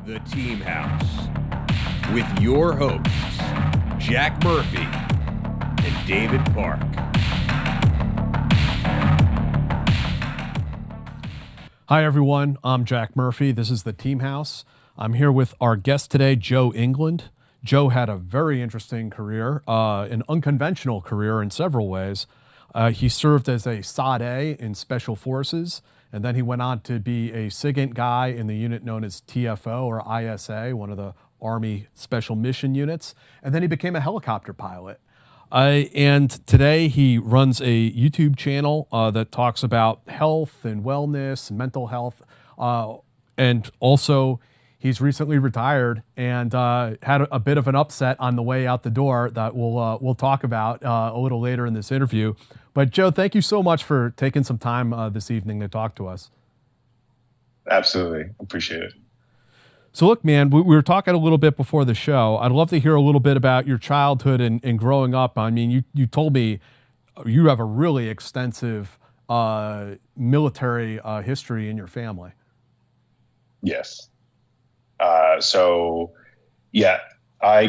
The Team House with your hosts, Jack Murphy and David Park. Hi, everyone. I'm Jack Murphy. This is The Team House. I'm here with our guest today, Joe England. Joe had a very interesting career, an unconventional career in several ways. He served as a CID in Special Forces, and then he went on to be a SIGINT guy in the unit known as TFO or ISA, one of the Army Special Mission Units, and then he became a helicopter pilot. And today he runs a YouTube channel that talks about health and wellness, and mental health, and also he's recently retired and had a bit of an upset on the way out the door that we'll talk about a little later in this interview. But Joe, thank you so much for taking some time this evening to talk to us. Absolutely. Appreciate it. So look, man, we were talking a little bit before the show. I'd love to hear a little bit about your childhood and growing up. I mean, you told me you have a really extensive military history in your family. Yes. I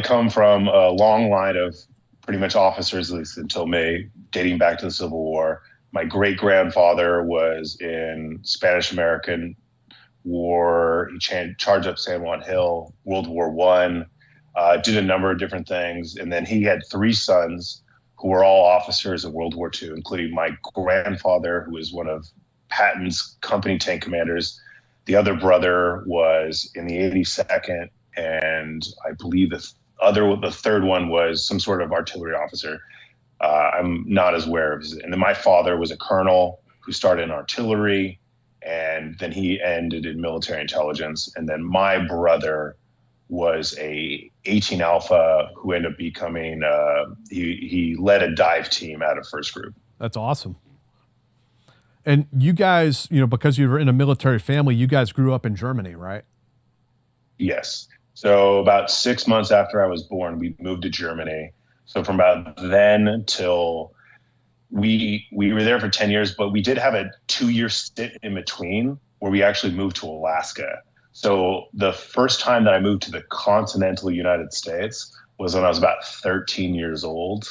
come from a long line of pretty much officers, at least until me, dating back to the Civil War. My great-grandfather was in Spanish-American War. He charged up San Juan Hill, World War I, did a number of different things. And then he had three sons who were all officers in World War II, including my grandfather, who was one of Patton's company tank commanders. The other brother was in the 82nd, and I believe the third one was some sort of artillery officer. I'm not as aware of his. And then my father was a colonel who started in artillery, and then he ended in military intelligence. And then my brother was a 18 Alpha who ended up becoming, he led a dive team out of first group. That's awesome. And you guys, because you were in a military family, you guys grew up in Germany, right? Yes. So about 6 months after I was born, we moved to Germany. So from about then till we were there for 10 years, but we did have a 2-year stint in between where we actually moved to Alaska. So the first time that I moved to the continental United States was when I was about 13 years old.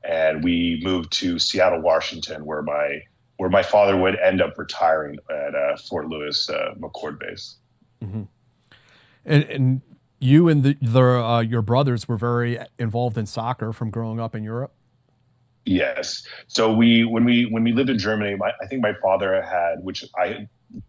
And we moved to Seattle, Washington, where my father would end up retiring at Fort Lewis McChord Base. Mm-hmm. And you and your brothers were very involved in soccer from growing up in Europe? Yes. So when we lived in Germany, I think my father had, which I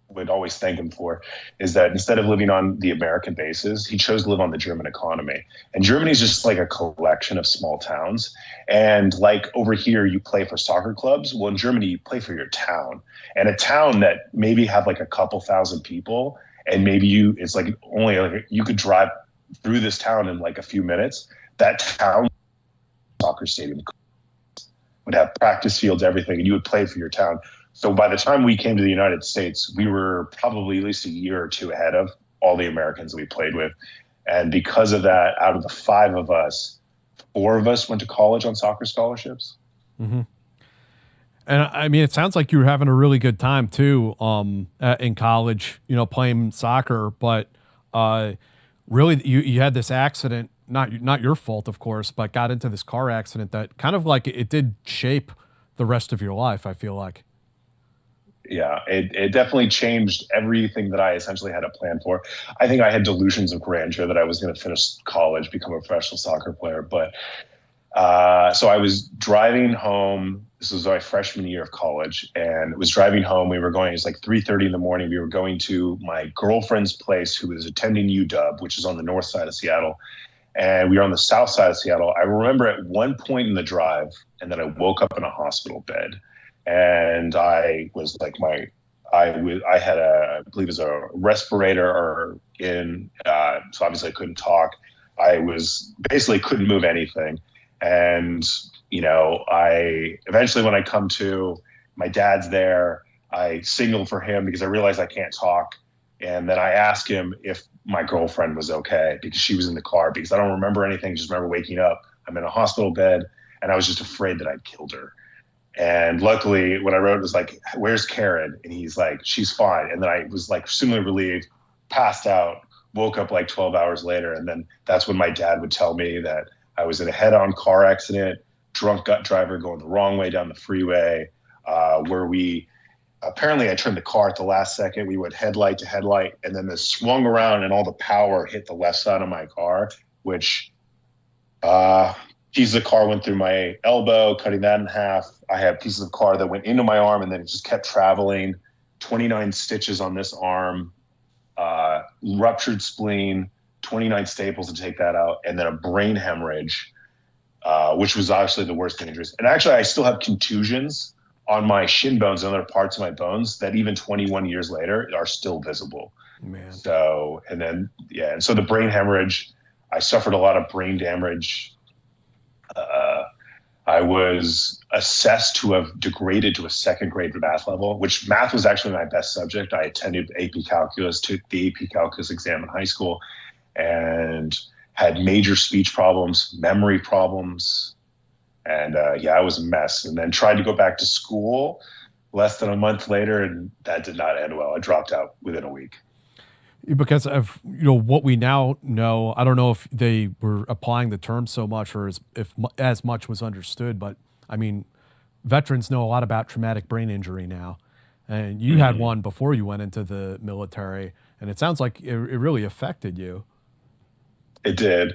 would always thank him for, is that instead of living on the American bases, he chose to live on the German economy. And Germany is just like a collection of small towns. And like over here, you play for soccer clubs. Well, in Germany, you play for your town. And a town that maybe have like a couple thousand people, and maybe you could drive through this town in like a few minutes. That town soccer stadium would have practice fields, everything, and you would play for your town. So by the time we came to the United States, we were probably at least a year or two ahead of all the Americans we played with. And because of that, out of the 5 of us, 4 of us went to college on soccer scholarships. Mm-hmm. And I mean, it sounds like you were having a really good time too, in college, playing soccer, but really you had this accident, not your fault, of course, but got into this car accident that kind of like it did shape the rest of your life, I feel like. Yeah, it definitely changed everything that I essentially had a plan for. I think I had delusions of grandeur that I was going to finish college, become a professional soccer player. But so I was driving home. This was my freshman year of college, and was driving home. We were going, it was like 3:30 in the morning. We were going to my girlfriend's place, who was attending UW, which is on the north side of Seattle. And we were on the south side of Seattle. I remember at one point in the drive, and then I woke up in a hospital bed. And I was like, I had I believe it was a respirator so obviously I couldn't talk. I was basically couldn't move anything. And, I eventually, when I come to, my dad's there, I signaled for him because I realized I can't talk. And then I asked him if my girlfriend was okay because she was in the car, because I don't remember anything. Just remember waking up, I'm in a hospital bed, and I was just afraid that I'd killed her. And luckily, what I wrote was like, "Where's Karen?" And he's like, "She's fine." And then I was like, extremely relieved, passed out, woke up like 12 hours later. And then that's when my dad would tell me that I was in a head-on car accident, drunk driver going the wrong way down the freeway, where apparently I turned the car at the last second. We went headlight to headlight, and then this swung around and all the power hit the left side of my car, which pieces of car went through my elbow, cutting that in half. I had pieces of car that went into my arm, and then it just kept traveling. 29 stitches on this arm, ruptured spleen, 29 staples to take that out, and then a brain hemorrhage, which was obviously the worst injuries. And actually, I still have contusions on my shin bones and other parts of my bones that even 21 years later are still visible. Man. So, and so the brain hemorrhage, I suffered a lot of brain damage. I was assessed to have degraded to a second grade math level, which math was actually my best subject. I attended AP Calculus, took the AP Calculus exam in high school, and had major speech problems, memory problems. And I was a mess. And then tried to go back to school less than a month later, and that did not end well. I dropped out within a week. Because of what we now know, I don't know if they were applying the term so much or if as much was understood, but I mean, veterans know a lot about traumatic brain injury now, and you had one before you went into the military, and it sounds like it really affected you. It did,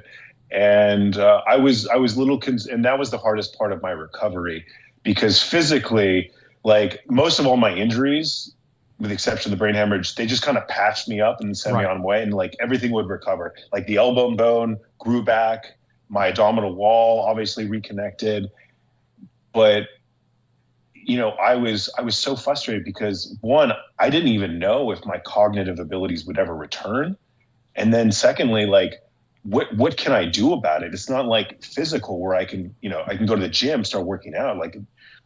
and I was little, and that was the hardest part of my recovery, because physically, like most of all my injuries, with the exception of the brain hemorrhage, they just kind of patched me up and sent me on my way, and like everything would recover. Like the elbow bone grew back, my abdominal wall obviously reconnected. But, I was so frustrated because, one, I didn't even know if my cognitive abilities would ever return. And then secondly, like, what can I do about it? It's not like physical where I can go to the gym, start working out. Like,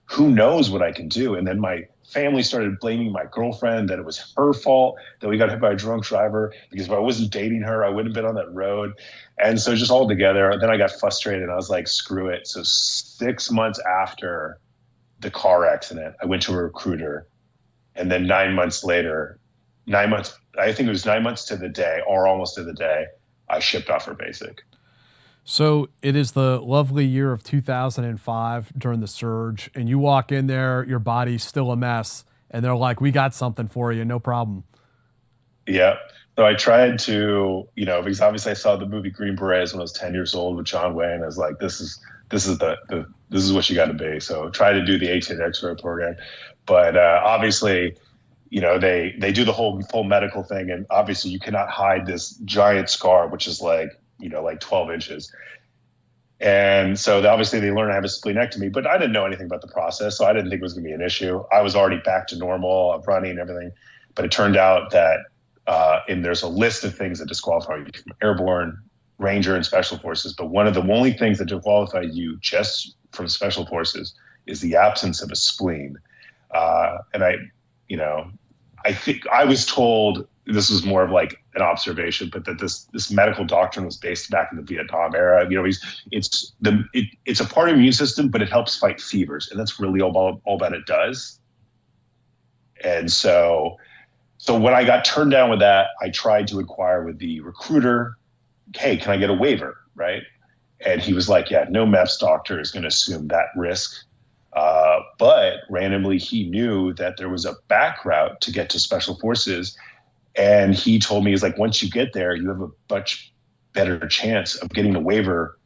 who knows what I can do? And then my family started blaming my girlfriend that it was her fault that we got hit by a drunk driver, because if I wasn't dating her, I wouldn't have been on that road. And so just all together, then I got frustrated and I was like, screw it. So 6 months after the car accident, I went to a recruiter. And then 9 months later, I think it was 9 months to the day, or almost to the day, I shipped off for basic. So it is the lovely year of 2005 during the surge, and you walk in there, your body's still a mess, and they're like, we got something for you, no problem. Yeah. So I tried to, because obviously I saw the movie Green Berets when I was 10 years old with John Wayne. I was like, this is what you got to be. So try to do the 18 X-ray program. But obviously, they do the whole full medical thing, and obviously you cannot hide this giant scar, which is like 12 inches. And so obviously they learned to have a splenectomy, but I didn't know anything about the process. So I didn't think it was going to be an issue. I was already back to normal, running and everything. But it turned out that there's a list of things that disqualify you from Airborne, Ranger, and Special Forces. But one of the only things that disqualify you just from Special Forces is the absence of a spleen. And I think I was told, this was more of like an observation, but that this medical doctrine was based back in the Vietnam era. It's a part of the immune system, but it helps fight fevers, and that's really all that it does. And so when I got turned down with that, I tried to inquire with the recruiter, hey, can I get a waiver, right? And he was like, yeah, no MEPS doctor is going to assume that risk. But randomly, he knew that there was a back route to get to Special Forces. And he told me, he's like, once you get there, you have a much better chance of getting a waiver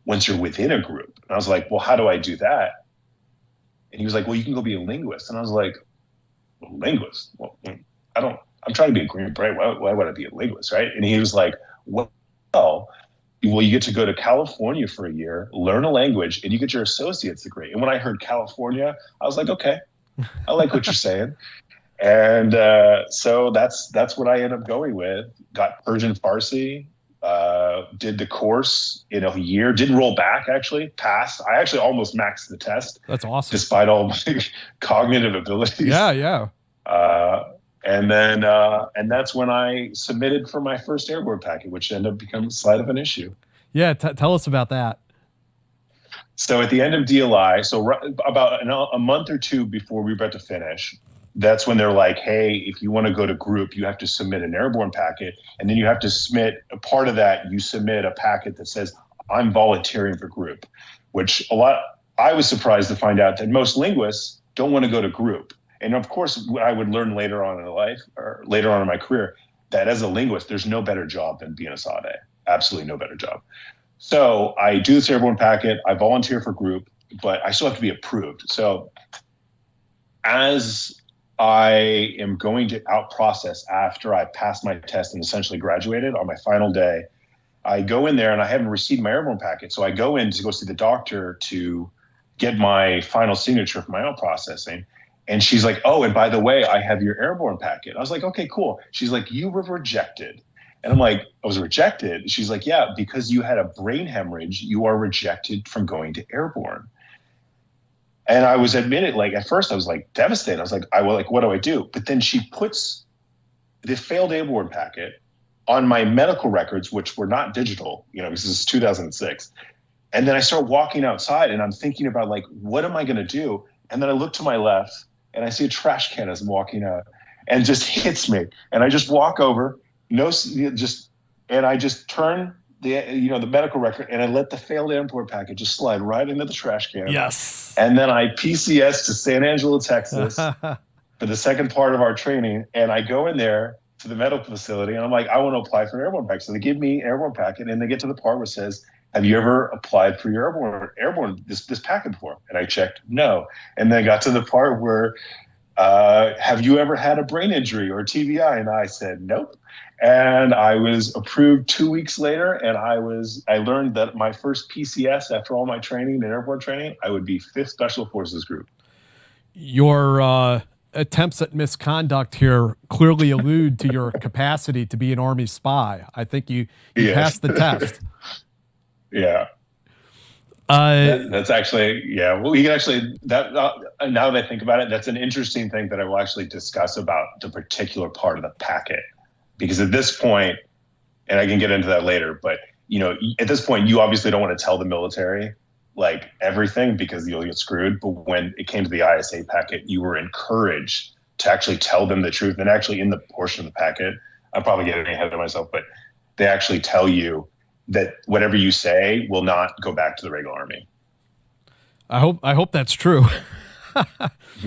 once you're within a group. And I was like, well, how do I do that? And he was like, well, you can go be a linguist. And I was like, well, linguist? Well, I'm trying to be a Green Beret. Why would I be a linguist, right? And he was like, well, you get to go to California for a year, learn a language, and you get your associate's degree. And when I heard California, I was like, okay, I like what you're saying. And so that's what I ended up going with. Got Persian Farsi, did the course in a year, didn't roll back, actually, passed. I actually almost maxed the test. That's awesome. Despite all my cognitive abilities. Yeah. And then and that's when I submitted for my first Airborne packet, which ended up becoming slight of an issue. Yeah, tell us about that. So at the end of DLI, so about a month or two before we were about to finish, that's when they're like, hey, if you want to go to group, you have to submit an airborne packet. And then you have to submit a part of that. You submit a packet that says, I'm volunteering for group, which I was surprised to find out that most linguists don't want to go to group. And of course, I would learn later on in life or later on in my career that as a linguist, there's no better job than being a SID. Absolutely no better job. So I do this airborne packet. I volunteer for group, but I still have to be approved. So as I am going to out process after I passed my test and essentially graduated on my final day, I go in there and I haven't received my airborne packet. So I go in to go see the doctor to get my final signature for my out processing. And she's like, oh, and by the way, I have your airborne packet. I was like, okay, cool. She's like, you were rejected. And I'm like, I was rejected. She's like, yeah, because you had a brain hemorrhage, you are rejected from going to airborne. And I was admitted, like, at first I was like devastated. I was like, what do I do? But then she puts the failed airborne packet on my medical records, which were not digital, because this is 2006. And then I start walking outside and I'm thinking about, like, what am I going to do? And then I look to my left and I see a trash can as I'm walking out, and just hits me. And I just walk over, and I just turn the medical record, and I let the failed airborne packet just slide right into the trash can. Yes. And then I PCS to San Angelo, Texas for the second part of our training. And I go in there to the medical facility and I'm like, I want to apply for an airborne packet. So they give me airborne packet, and they get to the part where it says, have you ever applied for your airborne this packet before? And I checked no. And then I got to the part where, have you ever had a brain injury or TBI? And I said, nope. And I was approved 2 weeks later, and I learned that my first PCS after all my training and airborne training, I would be 5th Special Forces Group. Your attempts at misconduct here clearly allude to your capacity to be an Army spy. I think you passed the test. Yeah. That's actually, yeah. Well, we can actually, now that I think about it, that's an interesting thing that I will actually discuss about the particular part of the packet. Because at this point, and I can get into that later, but at this point, you obviously don't want to tell the military like everything because you'll get screwed. But when it came to the ISA packet, you were encouraged to actually tell them the truth. And actually, in the portion of the packet, I'm probably getting ahead of myself, but they actually tell you that whatever you say will not go back to the regular Army. I hope that's true.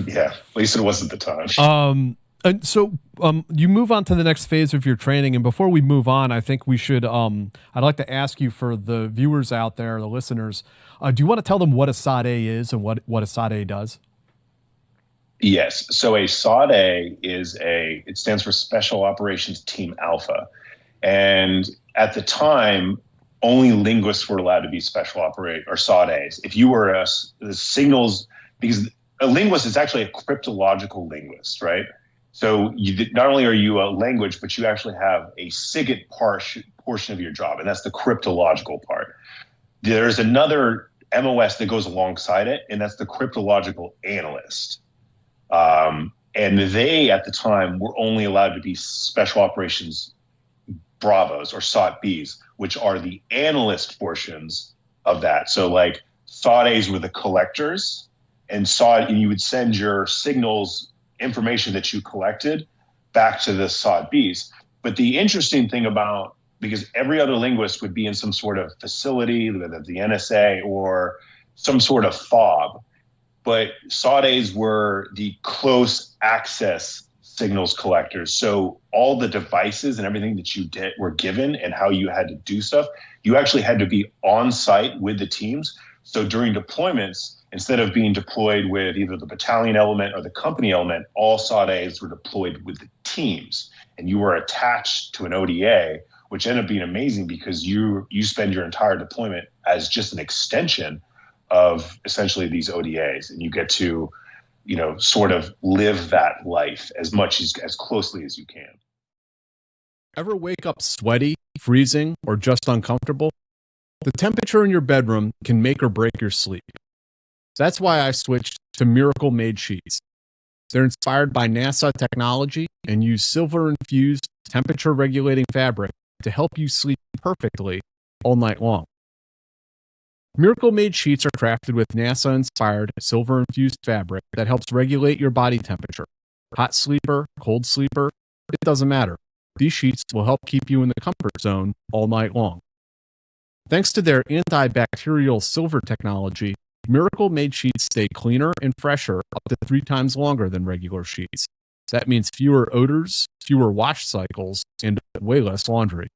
Yeah, at least it was at the time. And so you move on to the next phase of your training. And before we move on, I think we should, I'd like to ask you, for the viewers out there, the listeners, do you want to tell them what a SID is and what a SID does? Yes. So a SID it stands for Special Operations Team Alpha. And at the time, only linguists were allowed to be special or SIDs. If you were the signals, because a linguist is actually a cryptological linguist, right? So not only are you a language, but you actually have a SIGINT portion of your job, and that's the cryptological part. There's another MOS that goes alongside it, and that's the cryptological analyst. And they, at the time, were only allowed to be special operations Bravos or SOT-Bs, which are the analyst portions of that. So like SOT-As were the collectors, and you would send your signals information that you collected back to the SOT-Bs. But the interesting thing because every other linguist would be in some sort of facility, whether the NSA or some sort of FOB, but SOT-As were the close access signals collectors. So all the devices and everything that you were given and how you had to do stuff, you actually had to be on site with the teams. So during deployments, instead of being deployed with either the battalion element or the company element, all SOT-As were deployed with the teams, and you were attached to an ODA, which ended up being amazing because you spend your entire deployment as just an extension of essentially these ODAs, and you get to, sort of live that life as closely as you can. Ever wake up sweaty, freezing, or just uncomfortable? The temperature in your bedroom can make or break your sleep. That's why I switched to Miracle Made Sheets. They're inspired by NASA technology and use silver-infused temperature-regulating fabric to help you sleep perfectly all night long. Miracle Made Sheets are crafted with NASA-inspired silver-infused fabric that helps regulate your body temperature, hot sleeper, cold sleeper, it doesn't matter. These sheets will help keep you in the comfort zone all night long. Thanks to their antibacterial silver technology, Miracle Made sheets stay cleaner and fresher up to 3 times longer than regular sheets. That means fewer odors, fewer wash cycles, and way less laundry.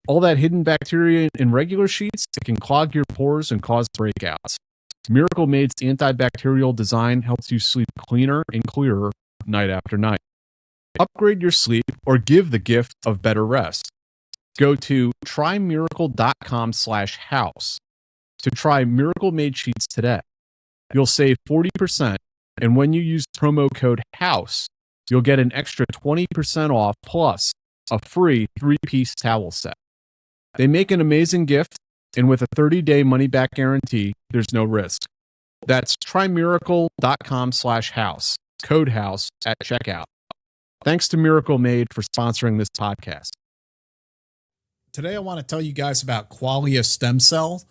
All that hidden bacteria in regular sheets, it can clog your pores and cause breakouts. Miracle Made's antibacterial design helps you sleep cleaner and clearer night after night. Upgrade your sleep or give the gift of better rest. Go to trymiracle.com/house to try Miracle Made sheets today. You'll save 40%, and when you use promo code HOUSE, you'll get an extra 20% off plus a free 3-piece towel set. They make an amazing gift, and with a 30-day money-back guarantee, there's no risk. That's trymiracle.com/house, code HOUSE at checkout. Thanks to Miracle Made for sponsoring this podcast. Today, I want to tell you guys about Qualia stem cell.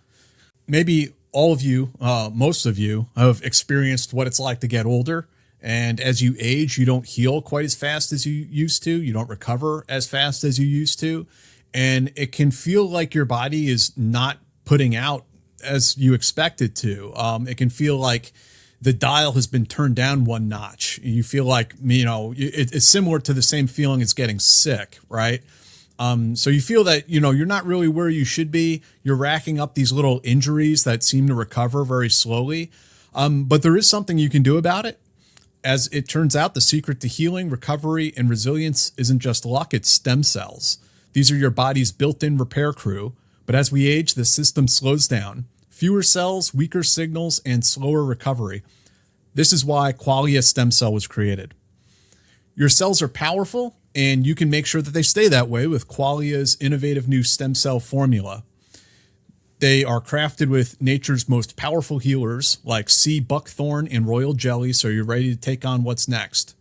Maybe all of you, most of you, have experienced what it's like to get older. And as you age, you don't heal quite as fast as you used to. You don't recover as fast as you used to. And it can feel like your body is not putting out as you expect it to. It can feel like the dial has been turned down one notch. You feel like, it's similar to the same feeling as getting sick, right? So you feel that, you're not really where you should be. You're racking up these little injuries that seem to recover very slowly. But there is something you can do about it. As it turns out, the secret to healing, recovery, and resilience isn't just luck, it's stem cells. These are your body's built-in repair crew. But as we age, the system slows down. Fewer cells, weaker signals, and slower recovery. This is why Qualia stem cell was created. Your cells are powerful, and you can make sure that they stay that way with Qualia's innovative new stem cell formula. They are crafted with nature's most powerful healers like sea buckthorn and royal jelly, so you're ready to take on what's next.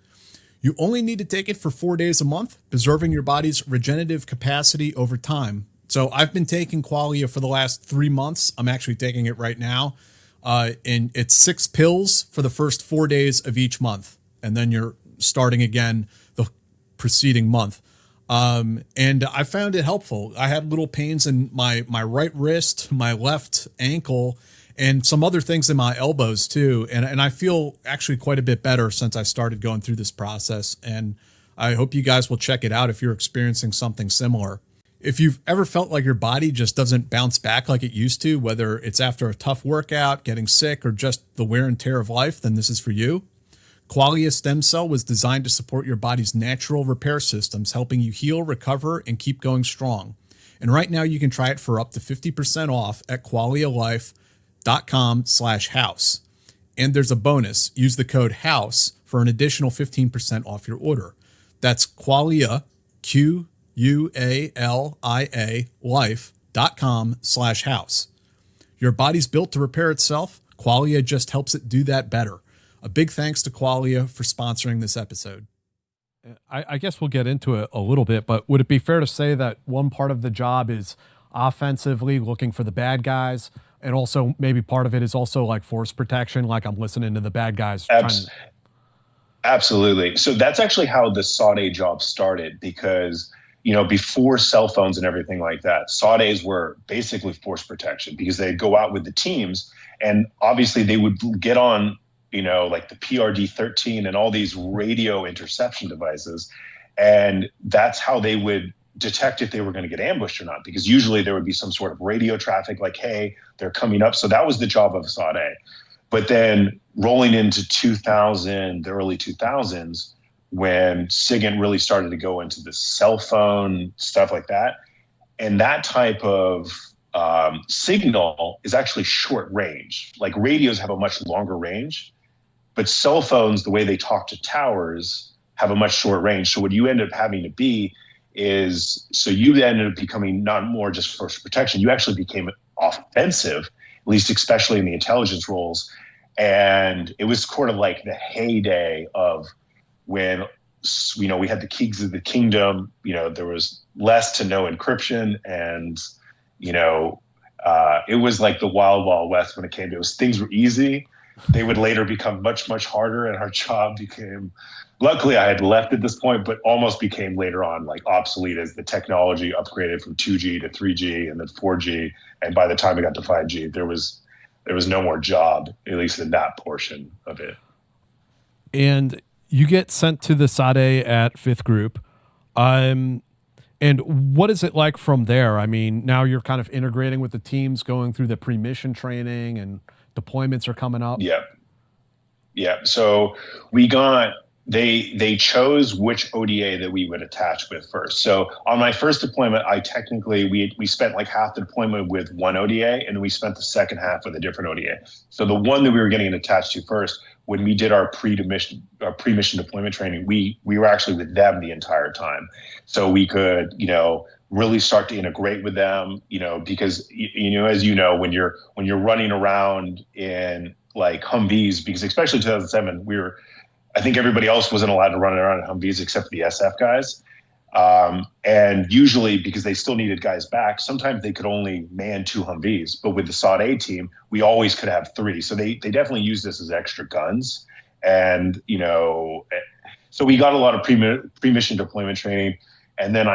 You only need to take it for 4 days a month, preserving your body's regenerative capacity over time. So I've been taking Qualia for the last 3 months. I'm actually taking it right now. And it's 6 pills for the first 4 days of each month. And then you're starting again the preceding month. And I found it helpful. I had little pains in my right wrist, my left ankle, and some other things in my elbows too. And I feel actually quite a bit better since I started going through this process. And I hope you guys will check it out if you're experiencing something similar. If you've ever felt like your body just doesn't bounce back like it used to, whether it's after a tough workout, getting sick, or just the wear and tear of life, then this is for you. Qualia Stem Cell was designed to support your body's natural repair systems, helping you heal, recover, and keep going strong. And right now you can try it for up to 50% off at qualialife.com/house. And there's a bonus. Use the code HOUSE for an additional 15% off your order. That's Qualia, QUALIA life.com/house. Your body's built to repair itself. Qualia just helps it do that better. A big thanks to Qualia for sponsoring this episode. I guess we'll get into it a little bit, but would it be fair to say that one part of the job is offensively looking for the bad guys, and also maybe part of it is also like force protection, like I'm listening to the bad guys? Absolutely. So that's actually how the SOD job started, because before cell phones and everything like that, SODs were basically force protection, because they'd go out with the teams, and obviously they would get on like the PRD-13 and all these radio interception devices. And that's how they would detect if they were going to get ambushed or not, because usually there would be some sort of radio traffic like, hey, they're coming up. So that was the job of SOD. But then rolling into the early 2000s, when SIGINT really started to go into the cell phone, stuff like that. And that type of signal is actually short range. Like radios have a much longer range. But cell phones, the way they talk to towers, have a much shorter range. So what you end up having to be is, so you ended up becoming not more just force protection, you actually became offensive, at least especially in the intelligence roles. And it was sort of like the heyday of when, we had the keys of the kingdom, there was less to no encryption, and, it was like the wild, wild west when it came to it. Things were easy. they would later become much, much harder. And our job became, luckily I had left at this point, but almost became later on like obsolete as the technology upgraded from 2G to 3G and then 4G. And by the time it got to 5G, there was no more job, at least in that portion of it. And you get sent to the SID at 5th Group. And what is it like from there? I mean, now you're kind of integrating with the teams, going through the pre-mission training, and deployments are coming up. Yeah. So they chose which ODA that we would attach with first. So on my first deployment, we spent like half the deployment with one ODA, and we spent the second half with a different ODA. So the one that we were getting attached to first, when we did our pre-mission deployment training, we were actually with them the entire time. So we could, really start to integrate with them, because, as you know, when you're running around in like Humvees, because especially 2007, I think everybody else wasn't allowed to run around in Humvees except for the SF guys. And usually, because they still needed guys back, sometimes they could only man 2 Humvees. But with the SOD A team, we always could have 3. So they definitely used this as extra guns. And, so we got a lot of pre-mission deployment training. And then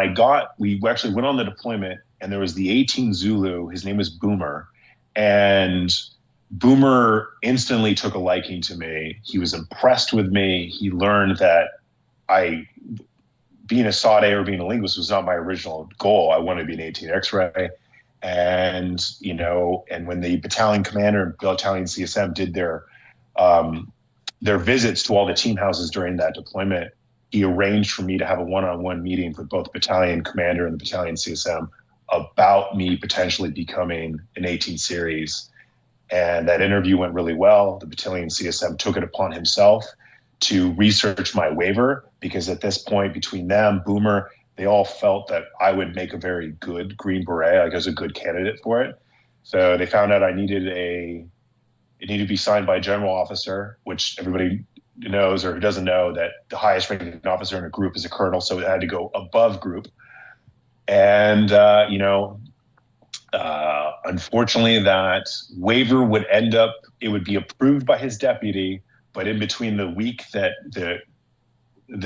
we actually went on the deployment, and there was the 18 Zulu. His name was Boomer. And Boomer instantly took a liking to me. He was impressed with me. He learned that being a SOD A or being a linguist was not my original goal. I wanted to be an 18 X-ray. And, and when the battalion commander and battalion CSM did their visits to all the team houses during that deployment, he arranged for me to have a one-on-one meeting with both battalion commander and the battalion CSM about me potentially becoming an 18 series. And that interview went really well. The battalion CSM took it upon himself to research my waiver, because at this point, between them, Boomer, they all felt that I would make a very good Green Beret, like I was a good candidate for it. So they found out it needed to be signed by a general officer, which everybody knows or who doesn't know that the highest ranking officer in a group is a colonel. So it had to go above group. And, unfortunately, that waiver would be approved by his deputy, but in between the week that the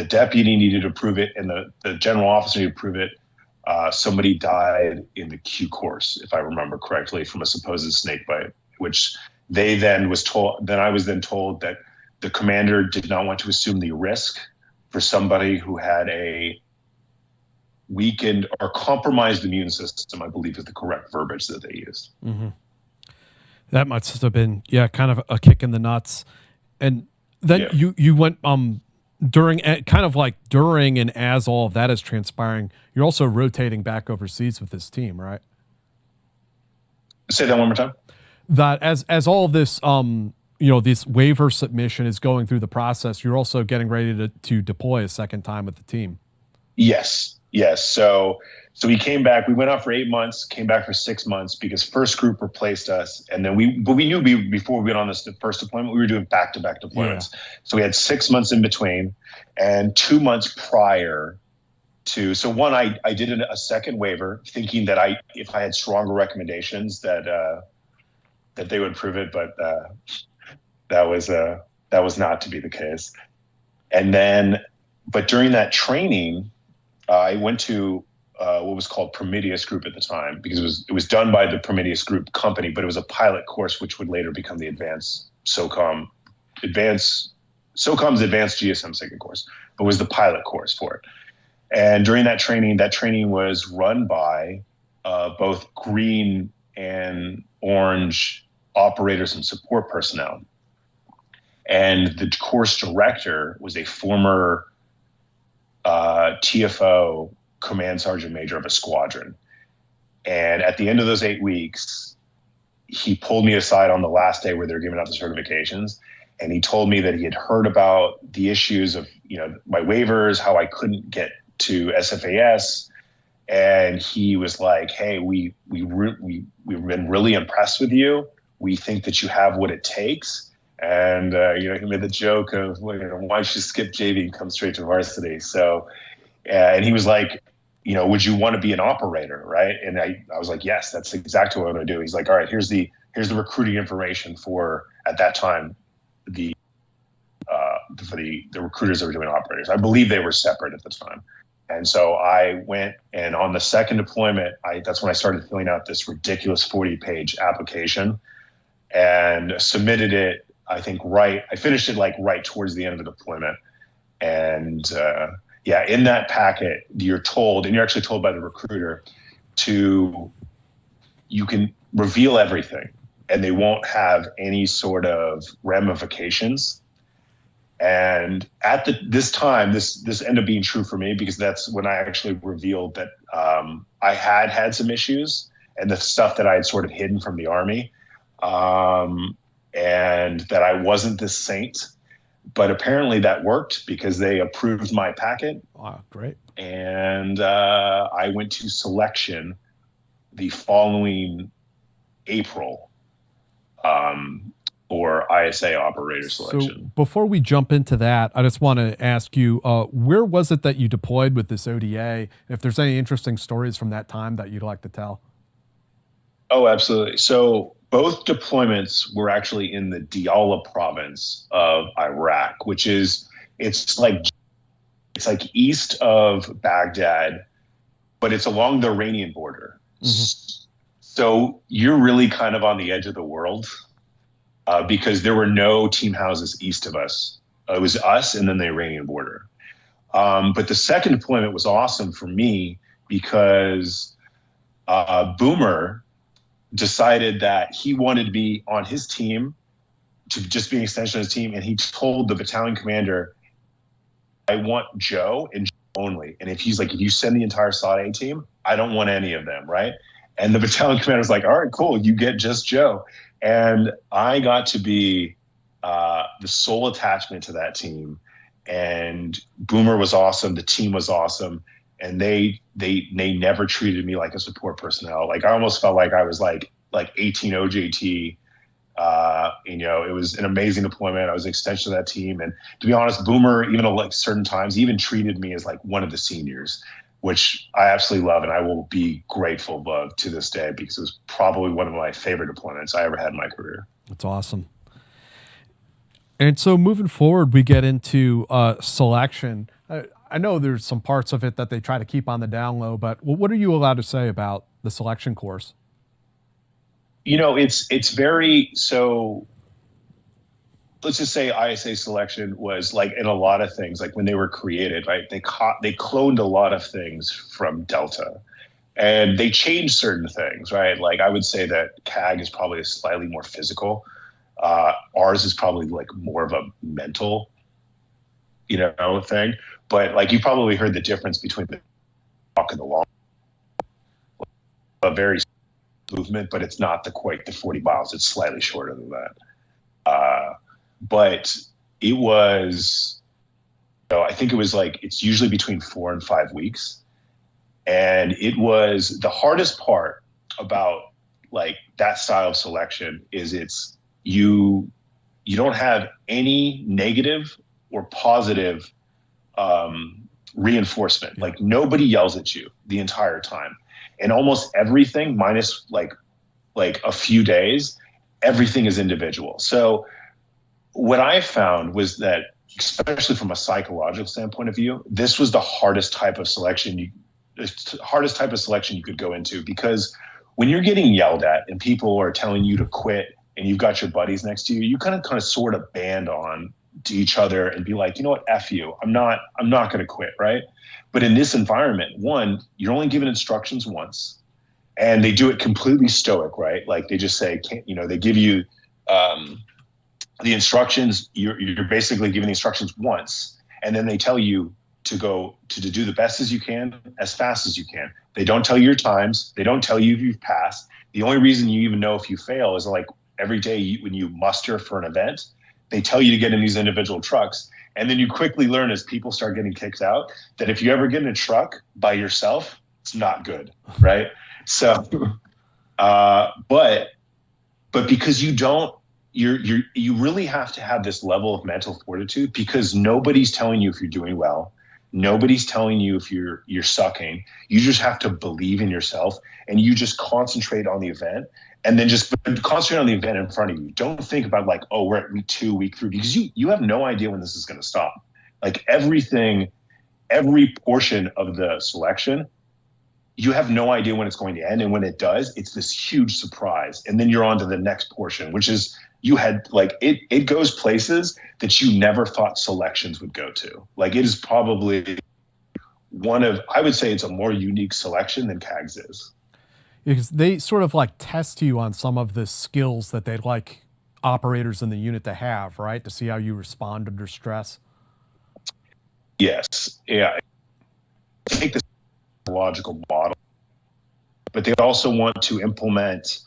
deputy needed to approve it and the general officer needed to approve it, somebody died in the Q course, if I remember correctly, from a supposed snake bite, which I was then told that the commander did not want to assume the risk for somebody who had a weakened or compromised immune system, I believe is the correct verbiage that they used. Mm-hmm. That must have been, kind of a kick in the nuts. And then you went during and as all of that is transpiring, you're also rotating back overseas with this team, right? Say that one more time. That as all of this, this waiver submission is going through the process, you're also getting ready to deploy a second time with the team. Yes. So we came back. We went out for 8 months, came back for 6 months because first group replaced us. And then we knew before we went on this first deployment, we were doing back-to-back deployments. Yeah. So we had 6 months in between and 2 months prior to. So one, I did a second waiver thinking that if I had stronger recommendations that they would approve it, but that was not to be the case. And then, but during that training, I went to what was called Prometheus Group at the time, because it was done by the Prometheus Group company, but it was a pilot course which would later become the SOCOM's advanced GSM second course, but was the pilot course for it. And during that training was run by both green and orange operators and support personnel. And the course director was a former TFO command sergeant major of a squadron. And at the end of those 8 weeks, he pulled me aside on the last day where they were giving out the certifications. And he told me that he had heard about the issues of, my waivers, how I couldn't get to SFAS. And he was like, hey, we've been really impressed with you. We think that you have what it takes. And, he made the joke of, why don't you skip JV and come straight to varsity? So, and he was like, would you want to be an operator, right? And I was like, yes, that's exactly what I want to do. He's like, all right, here's the recruiting information for, at that time, the recruiters that were doing operators. I believe they were separate at the time. And so I went, and on the second deployment, that's when I started filling out this ridiculous 40-page application and submitted it, I think, I finished it right towards the end of the deployment. And in that packet, you're told, and you're actually told by the recruiter you can reveal everything and they won't have any sort of ramifications. And at this time, this ended up being true for me, because that's when I actually revealed that I had some issues and the stuff that I had sort of hidden from the Army, and that I wasn't this saint. But apparently that worked, because they approved my packet. Wow, great. And I went to selection the following April for ISA operator selection. So before we jump into that, I just want to ask you, where was it that you deployed with this ODA? If there's any interesting stories from that time that you'd like to tell. Oh, absolutely. So both deployments were actually in the Diyala province of Iraq, which is, it's like east of Baghdad, but it's along the Iranian border. Mm-hmm. So you're really kind of on the edge of the world, because there were no team houses east of us. It was us and then the Iranian border. But the second deployment was awesome for me, because Boomer decided that he wanted to be on his team, to just be an extension of his team. And he told the battalion commander, I want Joe and Joe only. And if you send the entire SOD A team, I don't want any of them, right? And the battalion commander was like, all right, cool, you get just Joe. And I got to be the sole attachment to that team. And Boomer was awesome. The team was awesome. And they never treated me like a support personnel. Like, I almost felt like I was like 18 OJT. It was an amazing deployment. I was an extension of that team. And to be honest, Boomer, even at certain times, he even treated me as one of the seniors, which I absolutely love. And I will be grateful of to this day, because it was probably one of my favorite deployments I ever had in my career. That's awesome. And so moving forward, we get into selection. I know there's some parts of it that they try to keep on the down low, but what are you allowed to say about the selection course? It's very, so let's just say ISA selection was in a lot of things, when they were created, right? They cloned a lot of things from Delta, and they changed certain things, right? I would say that CAG is probably slightly more physical. Ours is probably more of a mental, thing. But you probably heard the difference between the walk and the long. A very movement, but it's not quite the 40 miles. It's slightly shorter than that. But it was, I think it was it's usually between 4 and 5 weeks. And it was the hardest part about that style of selection is you don't have any negative or positive reinforcement. Nobody yells at you the entire time. And almost everything, minus a few days, everything is individual. So what I found was that, especially from a psychological standpoint of view, this was the hardest type of selection you could go into, because when you're getting yelled at and people are telling you to quit and you've got your buddies next to you, you kind of sort of band on to each other and be like, you know what, F you, I'm not going to quit, right? But in this environment, one, you're only given instructions once, and they do it completely stoic, right? They just say, they give you the instructions. You're basically given the instructions once, and then they tell you to go to do the best as you can, as fast as you can. They don't tell you your times. They don't tell you if you've passed. The only reason you even know if you fail is every day when you muster for an event, they tell you to get in these individual trucks. And then you quickly learn, as people start getting kicked out, that if you ever get in a truck by yourself, it's not good, right? So, but because you really have to have this level of mental fortitude, because nobody's telling you if you're doing well. Nobody's telling you if you're sucking. You just have to believe in yourself, and you just concentrate on the event, and then just concentrate on the event in front of you. Don't think about like, oh, we're at week 2, week 3, because you have no idea when this is going to stop. Like every portion of the selection, you have no idea when it's going to end. And when it does, it's this huge surprise. And then you're on to the next portion, which is you had like, it goes places that you never thought selections would go to. Like it is probably I would say it's a more unique selection than CAGS is. Because they sort of like test you on some of the skills that they'd like operators in the unit to have, right? To see how you respond under stress. Yes. Yeah. Take the logical model, but they also want to implement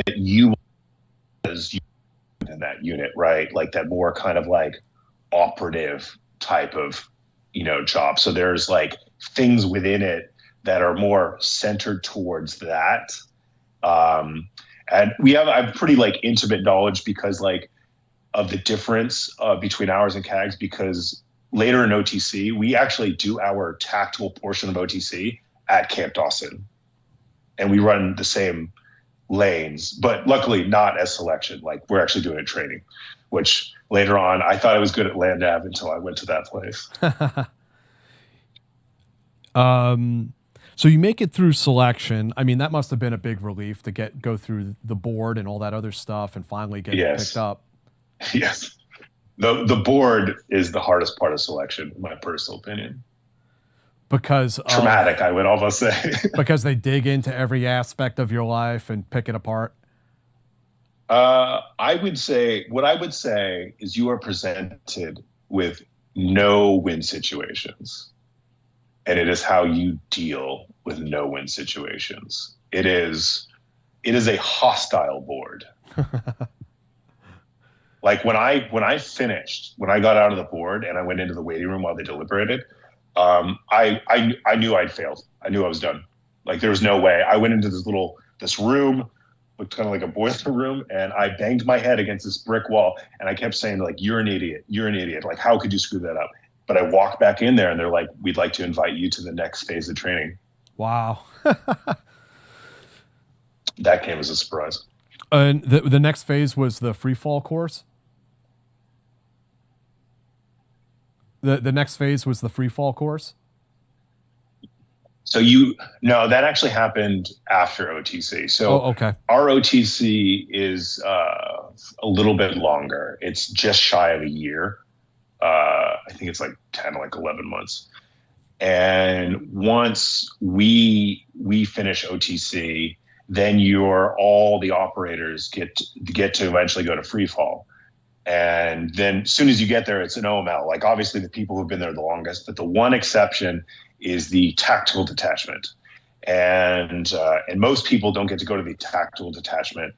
that you as in that unit, right? Like that more kind of like operative type of, job. So there's like things within it that are more centered towards that. And I have pretty like intimate knowledge because like of the difference between ours and CAGS, because later in OTC, we actually do our tactical portion of OTC at Camp Dawson. And we run the same lanes, but luckily not as selection. Like we're actually doing it training, which later on, I thought I was good at land nav until I went to that place. So you make it through selection. I mean, that must have been a big relief to go through the board and all that other stuff and finally get picked up. Yes. The board is the hardest part of selection, in my personal opinion. Because traumatic, I would almost say. Because they dig into every aspect of your life and pick it apart. What I would say is you are presented with no win situations, and it is how you deal with no win situations. It is a hostile board. Like when I got out of the board and I went into the waiting room while they deliberated, I knew I'd failed. I knew I was done. Like there was no way. I went into this room, looked kind of like a boiler room, and I banged my head against this brick wall, and I kept saying like, "You're an idiot. You're an idiot. Like how could you screw that up?" But I walked back in there, and they're like, "We'd like to invite you to the next phase of training." Wow. That came as a surprise. And the next phase was the Freefall course. The next phase was the Freefall course? So that actually happened after OTC. So okay. Our OTC is a little bit longer. It's just shy of a year. I think it's like 10, like 11 months. And once we finish OTC, then all the operators get to eventually go to Freefall. And then as soon as you get there, it's an OML. Like obviously the people who've been there the longest, but the one exception is the tactical detachment. And most people don't get to go to the tactical detachment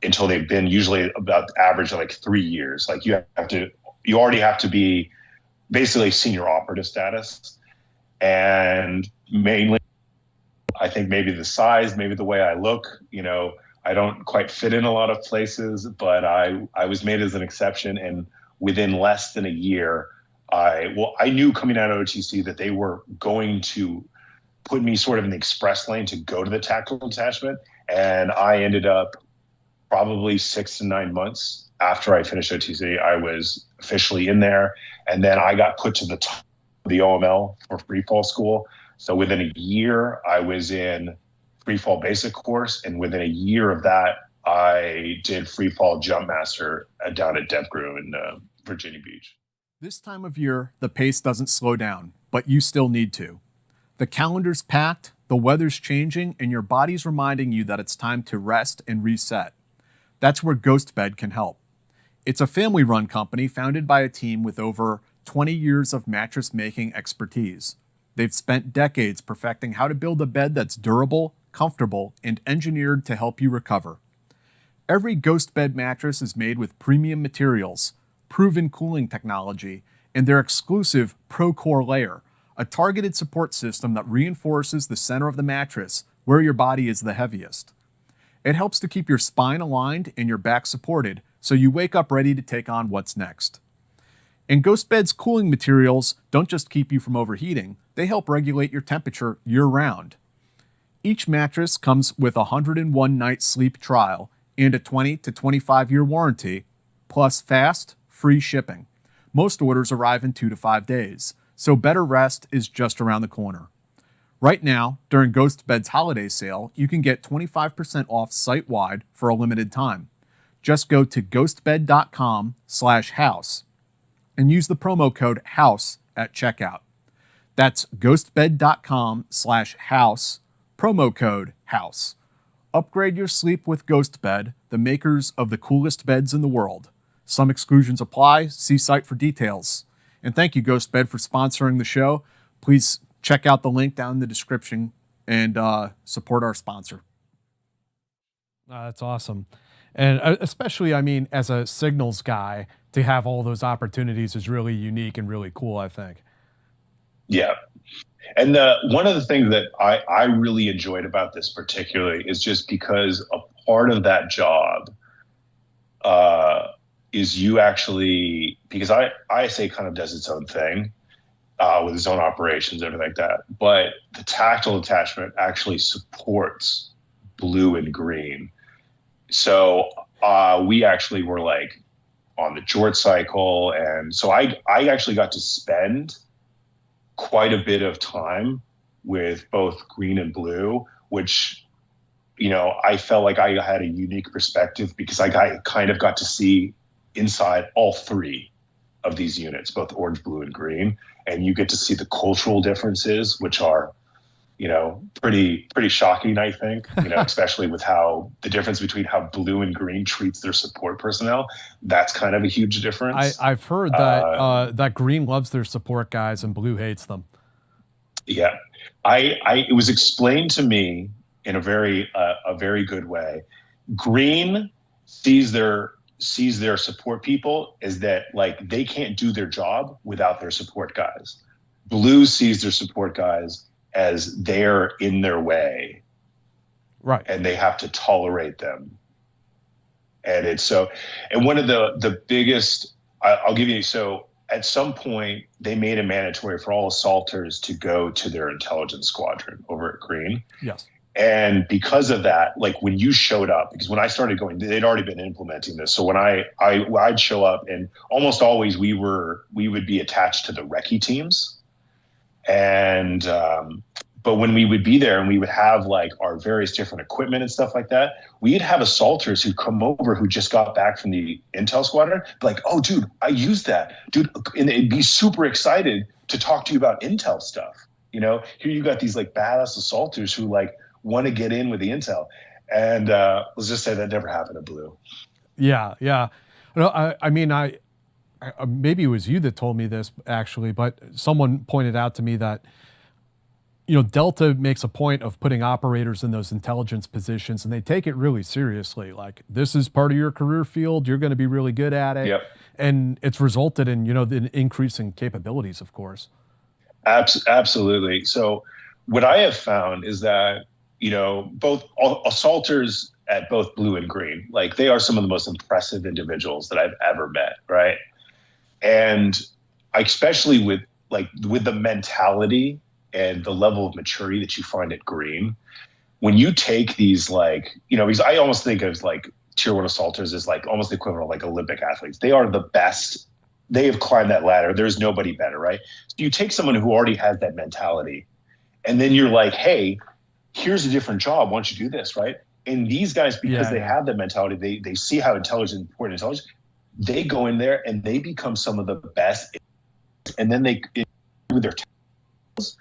until they've been usually about average of like 3 years. Like you already have to be basically senior operative status. And mainly, I think maybe the size, maybe the way I look, I don't quite fit in a lot of places, but I was made as an exception. And within less than a year, I knew coming out of OTC that they were going to put me sort of in the express lane to go to the tactical detachment. And I ended up probably 6 to 9 months after I finished OTC, I was officially in there. And then I got put to the top of the OML for Freefall school. So within a year, I was in Freefall basic course, and within a year of that, I did Freefall Jump Master down at DevGru in Virginia Beach. This time of year, the pace doesn't slow down, but you still need to. The calendar's packed, the weather's changing, and your body's reminding you that it's time to rest and reset. That's where GhostBed can help. It's a family-run company founded by a team with over 20 years of mattress-making expertise. They've spent decades perfecting how to build a bed that's durable, comfortable, and engineered to help you recover. Every GhostBed mattress is made with premium materials, proven cooling technology, and their exclusive ProCore layer, a targeted support system that reinforces the center of the mattress where your body is the heaviest. It helps to keep your spine aligned and your back supported so you wake up ready to take on what's next. And GhostBed's cooling materials don't just keep you from overheating, they help regulate your temperature year-round. Each mattress comes with a 101-night sleep trial and a 20 to 25-year warranty, plus fast, free shipping. Most orders arrive in 2 to 5 days, so better rest is just around the corner. Right now, during GhostBed's holiday sale, you can get 25% off site-wide for a limited time. Just go to ghostbed.com/house and use the promo code HOUSE at checkout. That's ghostbed.com/house, promo code HOUSE. Upgrade your sleep with GhostBed, the makers of the coolest beds in the world. Some exclusions apply. See site for details. And thank you, GhostBed, for sponsoring the show. Please check out the link down in the description and support our sponsor. That's awesome. And especially, I mean, as a signals guy, to have all those opportunities is really unique and really cool, I think. Yeah. And one of the things that I really enjoyed about this particularly is just because a part of that job is you actually, because ISA kind of does its own thing with its own operations and everything like that, but the tactical detachment actually supports blue and green. So we actually were like on the Jort cycle, and so I actually got to spend quite a bit of time with both green and blue, which, you know, I felt like I had a unique perspective because I kind of got to see inside all three of these units, both orange, blue, and green, and you get to see the cultural differences, which are, you know, pretty shocking, I think, you know, especially with how the difference between how blue and green treats their support personnel. That's kind of a huge difference. I've heard that that green loves their support guys and blue hates them. Yeah. It was explained to me in a very good way. Green sees their support people as that, like, they can't do their job without their support guys. Blue sees their support guys as they're in their way, right? And they have to tolerate them. And it's so, and one of the biggest, I'll give you, so at some point they made it mandatory for all assaulters to go to their intelligence squadron over at Green. Yes. And because of that, like when you showed up, because when I started going, they'd already been implementing this. So when I'd show up, and almost always we would be attached to the recce teams. And, but when we would be there and we would have like our various different equipment and stuff like that, we'd have assaulters who come over who just got back from the intel squadron, like, oh, dude, I used that, dude. And they'd be super excited to talk to you about intel stuff. You know, here you got these like badass assaulters who like want to get in with the intel. And let's just say that never happened to Blue. Yeah. Yeah. No, I mean, maybe it was you that told me this actually, but someone pointed out to me that, you know, Delta makes a point of putting operators in those intelligence positions, and they take it really seriously. Like, this is part of your career field. You're going to be really good at it. Yep. And it's resulted in, you know, the increase in capabilities, of course. Absolutely. So what I have found is that, you know, both assaulters at both Blue and Green, like, they are some of the most impressive individuals that I've ever met. Right. And especially with the mentality and the level of maturity that you find at Green, when you take these, like, you know, because I almost think of like tier 1 assaulters as like almost the equivalent of like Olympic athletes. They are the best. They have climbed that ladder. There's nobody better, right? So you take someone who already has that mentality, and then you're like, hey, here's a different job. Why don't you do this, right? And these guys, because they have that mentality, they see how important intelligence, they go in there and they become some of the best. And then they, with their titles,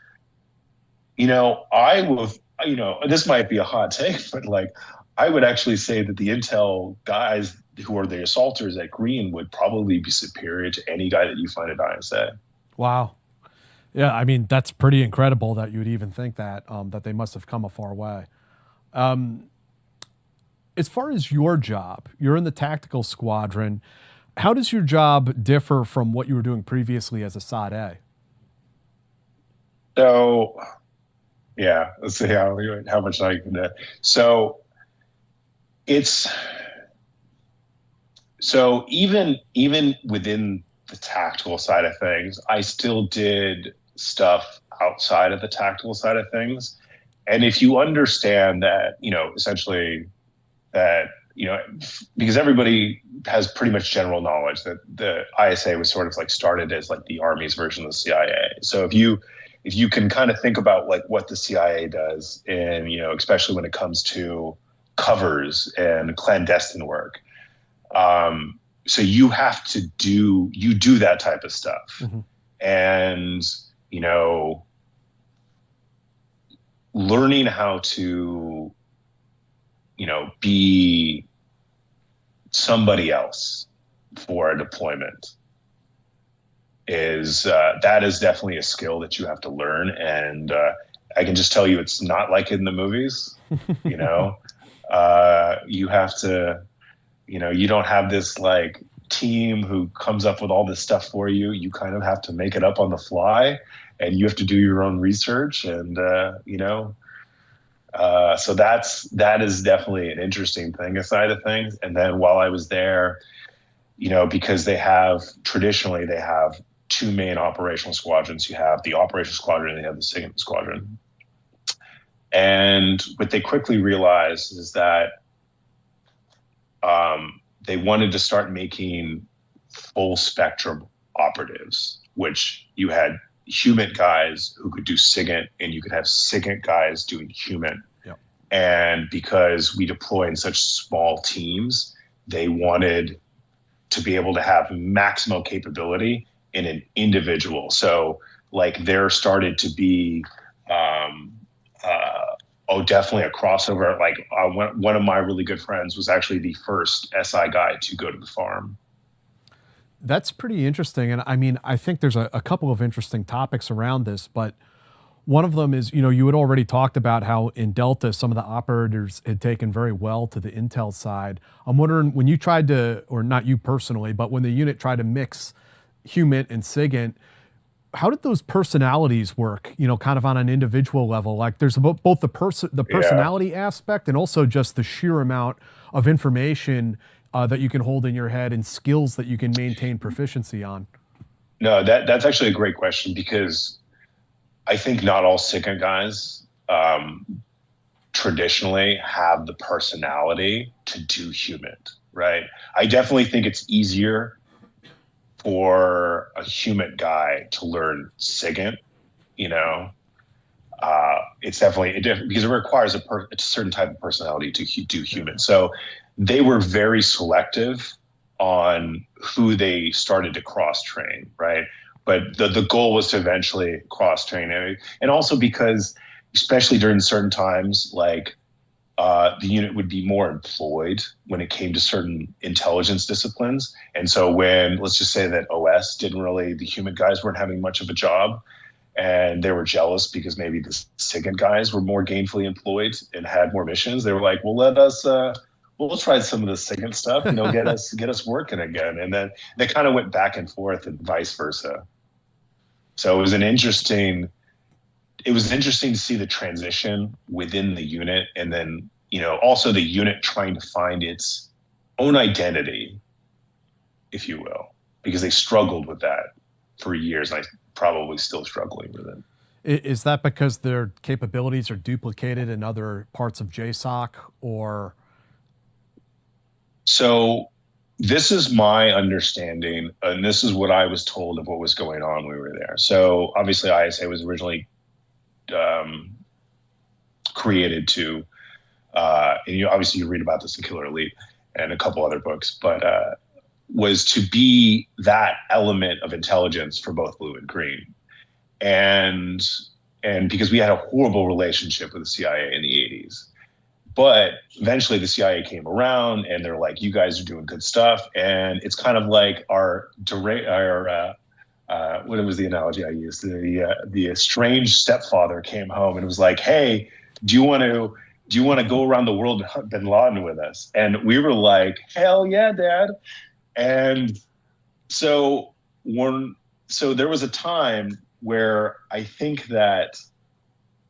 you know, I will, you know, this might be a hot take, but like, I would actually say that the intel guys who are the assaulters at Green would probably be superior to any guy that you find at ISA. Wow. Yeah, I mean, that's pretty incredible that you would even think that, that they must have come a far way. As far as your job, you're in the tactical squadron. How does your job differ from what you were doing previously as a SID? So, yeah, let's see how much I can do. So it's, so even within the tactical side of things. I still did stuff outside of the tactical side of things. And if you understand that, essentially that, because everybody has pretty much general knowledge that the ISA was sort of like started as like the Army's version of the CIA. So if you can kind of think about like what the CIA does, and especially when it comes to covers and clandestine work, so you have to do that type of stuff. Mm-hmm. And learning how to be somebody else for a deployment is that is definitely a skill that you have to learn. And I can just tell you, it's not like in the movies. You have to, you don't have this like team who comes up with all this stuff for you. You kind of have to make it up on the fly, and you have to do your own research. And so that is definitely an interesting thing aside of things. And then while I was there, because traditionally they have two main operational squadrons. You have the operations squadron and they have the SIGINT squadron. And what they quickly realized is that they wanted to start making full spectrum operatives, which you had human guys who could do SIGINT, and you could have SIGINT guys doing human. Yep. And because we deploy in such small teams, they wanted to be able to have maximum capability in an individual. So like there started to be definitely a crossover. Like one of my really good friends was actually the first SI guy to go to the farm. That's pretty interesting. And I mean, I think there's a couple of interesting topics around this, but one of them is, you had already talked about how in Delta, some of the operators had taken very well to the intel side. I'm wondering, when you tried to, or not you personally, but when the unit tried to mix human and SIGINT, how did those personalities work, kind of on an individual level? Like there's both the personality aspect and also just the sheer amount of information that you can hold in your head and skills that you can maintain proficiency on. No, that's actually a great question, because I think not all SIGINT guys traditionally have the personality to do human, right? I definitely think it's easier for a human guy to learn SIGINT, it's definitely different because it requires a certain type of personality to do human. So they were very selective on who they started to cross train, right? But the goal was to eventually cross train, and also because, especially during certain times, like the unit would be more employed when it came to certain intelligence disciplines. And so when, let's just say that OS the human guys weren't having much of a job, and they were jealous because maybe the SIGINT guys were more gainfully employed and had more missions, they were like, well, we'll try some of the SIGINT stuff, get us working again. And then they kind of went back and forth and vice versa. So it was interesting to see the transition within the unit, and then, also the unit trying to find its own identity, if you will, because they struggled with that for years. And I probably still struggling with it. Is that because their capabilities are duplicated in other parts of JSOC, or? So this is my understanding, and this is what I was told of what was going on when we were there. So obviously ISA was originally created to, and obviously you read about this in Killer Elite and a couple other books, but was to be that element of intelligence for both blue and green. And because we had a horrible relationship with the CIA in the 80s. But eventually the CIA came around and they're like, you guys are doing good stuff. And it's kind of like what was the analogy I used? The estranged stepfather came home and was like, hey, do you want to go around the world and hunt bin Laden with us? And we were like, hell yeah, Dad. And so there was a time where I think that,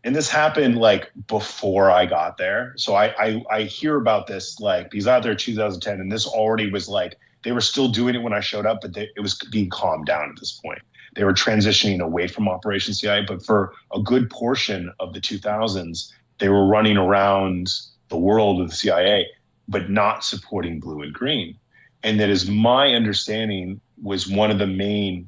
and this happened like before I got there. So I hear about this like, because I got there in 2010, and this already was like They were still doing it when I showed up, but it was being calmed down at this point. They were transitioning away from Operation CIA, but for a good portion of the 2000s, they were running around the world of the CIA, but not supporting blue and green. And that is my understanding was one of the main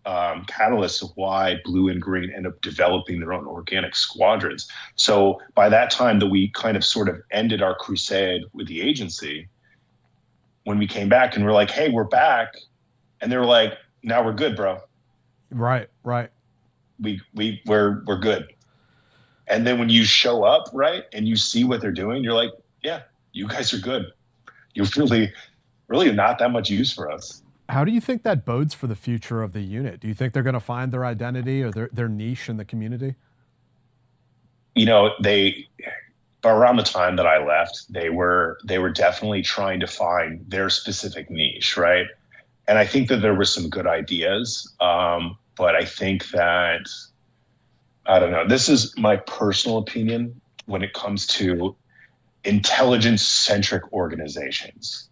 catalysts of why blue and green end up developing their own organic squadrons. So by that time that we kind of sort of ended our crusade with the agency, when we came back and we're like, hey, we're back. And they were like, now we're good, bro. Right. We're good. And then when you show up, right, and you see what they're doing, you're like, yeah, you guys are good. You're really not that much use for us. How do you think that bodes for the future of the unit? Do you think they're going to find their identity or their niche in the community? You know, around the time that I left, they were definitely trying to find their specific niche, right? And I think that there were some good ideas, but I think that, I don't know, this is my personal opinion when it comes to intelligence-centric organizations.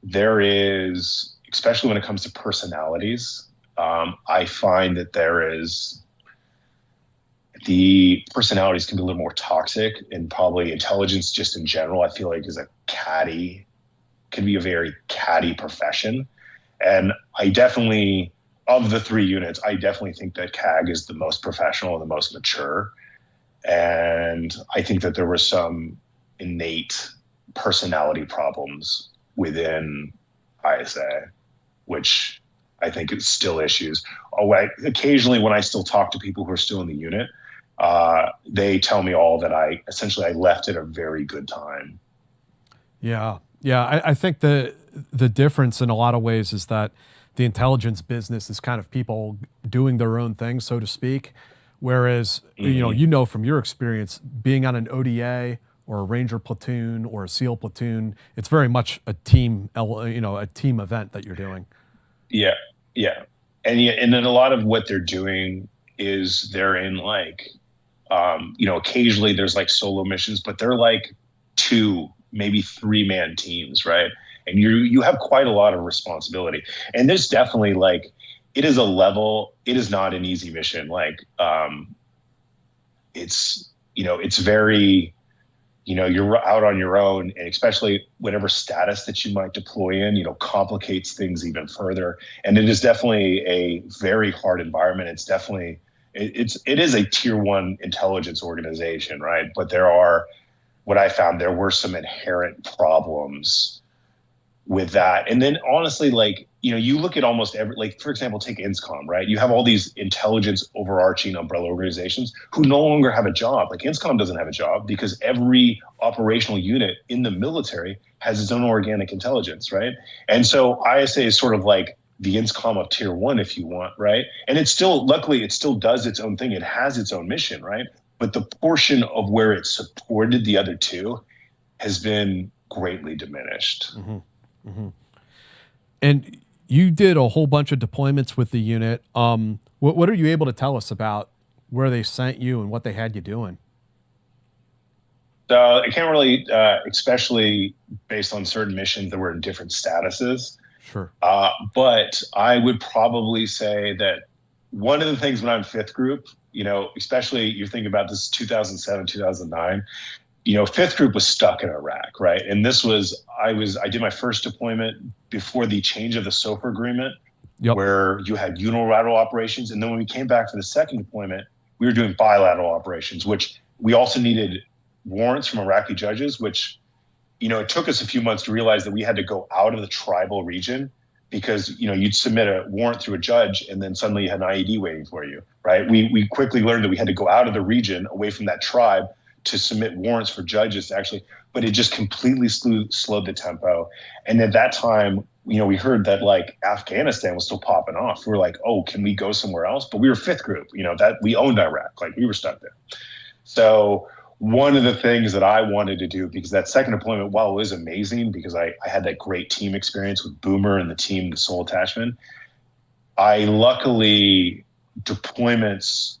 There is, especially when it comes to personalities, I find that the personalities can be a little more toxic, and probably intelligence just in general, I feel like can be a very catty profession. And I definitely, of the three units, I definitely think that CAG is the most professional and the most mature. And I think that there were some innate personality problems within ISA, which I think is still issues. Occasionally when I still talk to people who are still in the unit, they tell me all that I left at a very good time. Yeah. I think the difference in a lot of ways is that the intelligence business is kind of people doing their own thing, so to speak. Whereas, you know, from your experience being on an ODA or a Ranger platoon or a SEAL platoon, it's very much a team, a team event that you're doing. Yeah. And then a lot of what they're doing is they're in like, occasionally there's like solo missions, but they're like 2, maybe 3-man teams, right? And you have quite a lot of responsibility. And there's definitely like, it is not an easy mission. Like, it's very, you're out on your own, and especially whatever status that you might deploy in, complicates things even further. And it is definitely a very hard environment. It's definitely, it is a tier 1 intelligence organization, right? But what I found, there were some inherent problems with that. And then honestly, like, you look at almost every, like, for example, take INSCOM, right? You have all these intelligence overarching umbrella organizations who no longer have a job. Like INSCOM doesn't have a job because every operational unit in the military has its own organic intelligence, right? And so ISA is sort of like the INSCOM of tier 1, if you want, right? And luckily it still does its own thing. It has its own mission, right? But the portion of where it supported the other two has been greatly diminished. And you did a whole bunch of deployments with the unit. What are you able to tell us about where they sent you and what they had you doing? So I can't really, especially based on certain missions that were in different statuses. Sure. But I would probably say that one of the things when I'm 5th group, especially you're thinking about this 2007, 2009, 5th group was stuck in Iraq, right? And I did my first deployment before the change of the SOFR agreement, where you had unilateral operations. And then when we came back for the second deployment, we were doing bilateral operations, which we also needed warrants from Iraqi judges, which, it took us a few months to realize that we had to go out of the tribal region because, you'd submit a warrant through a judge and then suddenly you had an IED waiting for you, right? We quickly learned that we had to go out of the region away from that tribe to submit warrants for judges but it just completely slowed the tempo. And at that time, we heard that like Afghanistan was still popping off. We were like, oh, can we go somewhere else? But we were 5th group, that we owned Iraq, like we were stuck there. So one of the things that I wanted to do, because that second deployment, while it was amazing, because I had that great team experience with Boomer and the team, the Soul Attachment, I luckily deployments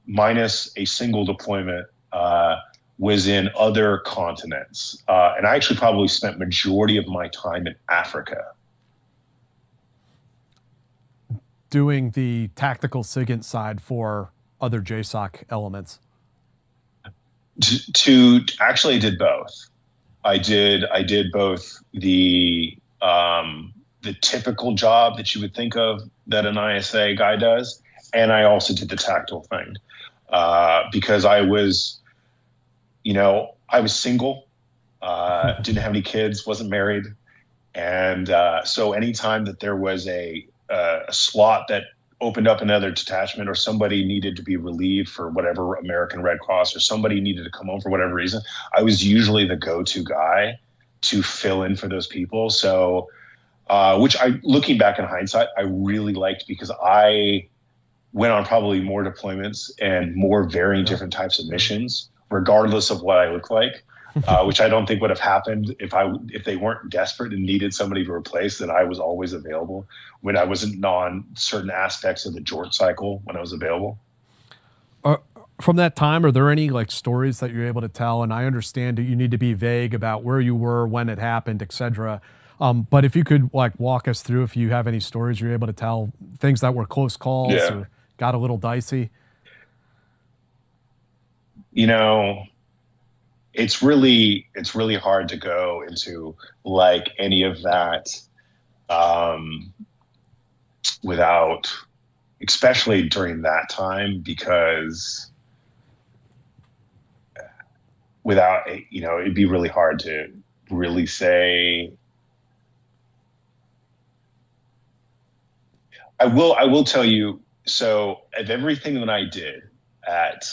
minus a single deployment, was in other continents. And I actually probably spent majority of my time in Africa. Doing the tactical SIGINT side for other jsoc elements. Actually, I did both. I did both the typical job that you would think of that an ISA guy does, and I also did the tactical thing because I was single, didn't have any kids, wasn't married, and so anytime that there was a slot that opened up another detachment, or somebody needed to be relieved for whatever, American Red Cross, or somebody needed to come home for whatever reason, I was usually the go-to guy to fill in for those people. So, which looking back in hindsight, I really liked, because I went on probably more deployments and more varying different types of missions, regardless of what I look like. Which I don't think would have happened if they weren't desperate and needed somebody to replace. Then I was always available when I wasn't on certain aspects of the Jort cycle when I was available. From that time, are there any like stories that you're able to tell? And I understand that you need to be vague about where you were, when it happened, etc. But if you could like walk us through, if you have any stories you're able to tell, things that were close calls or got a little dicey. It's really hard to go into like any of that without, especially during that time, because without, it'd be really hard to really say. I will tell you, so of everything that I did at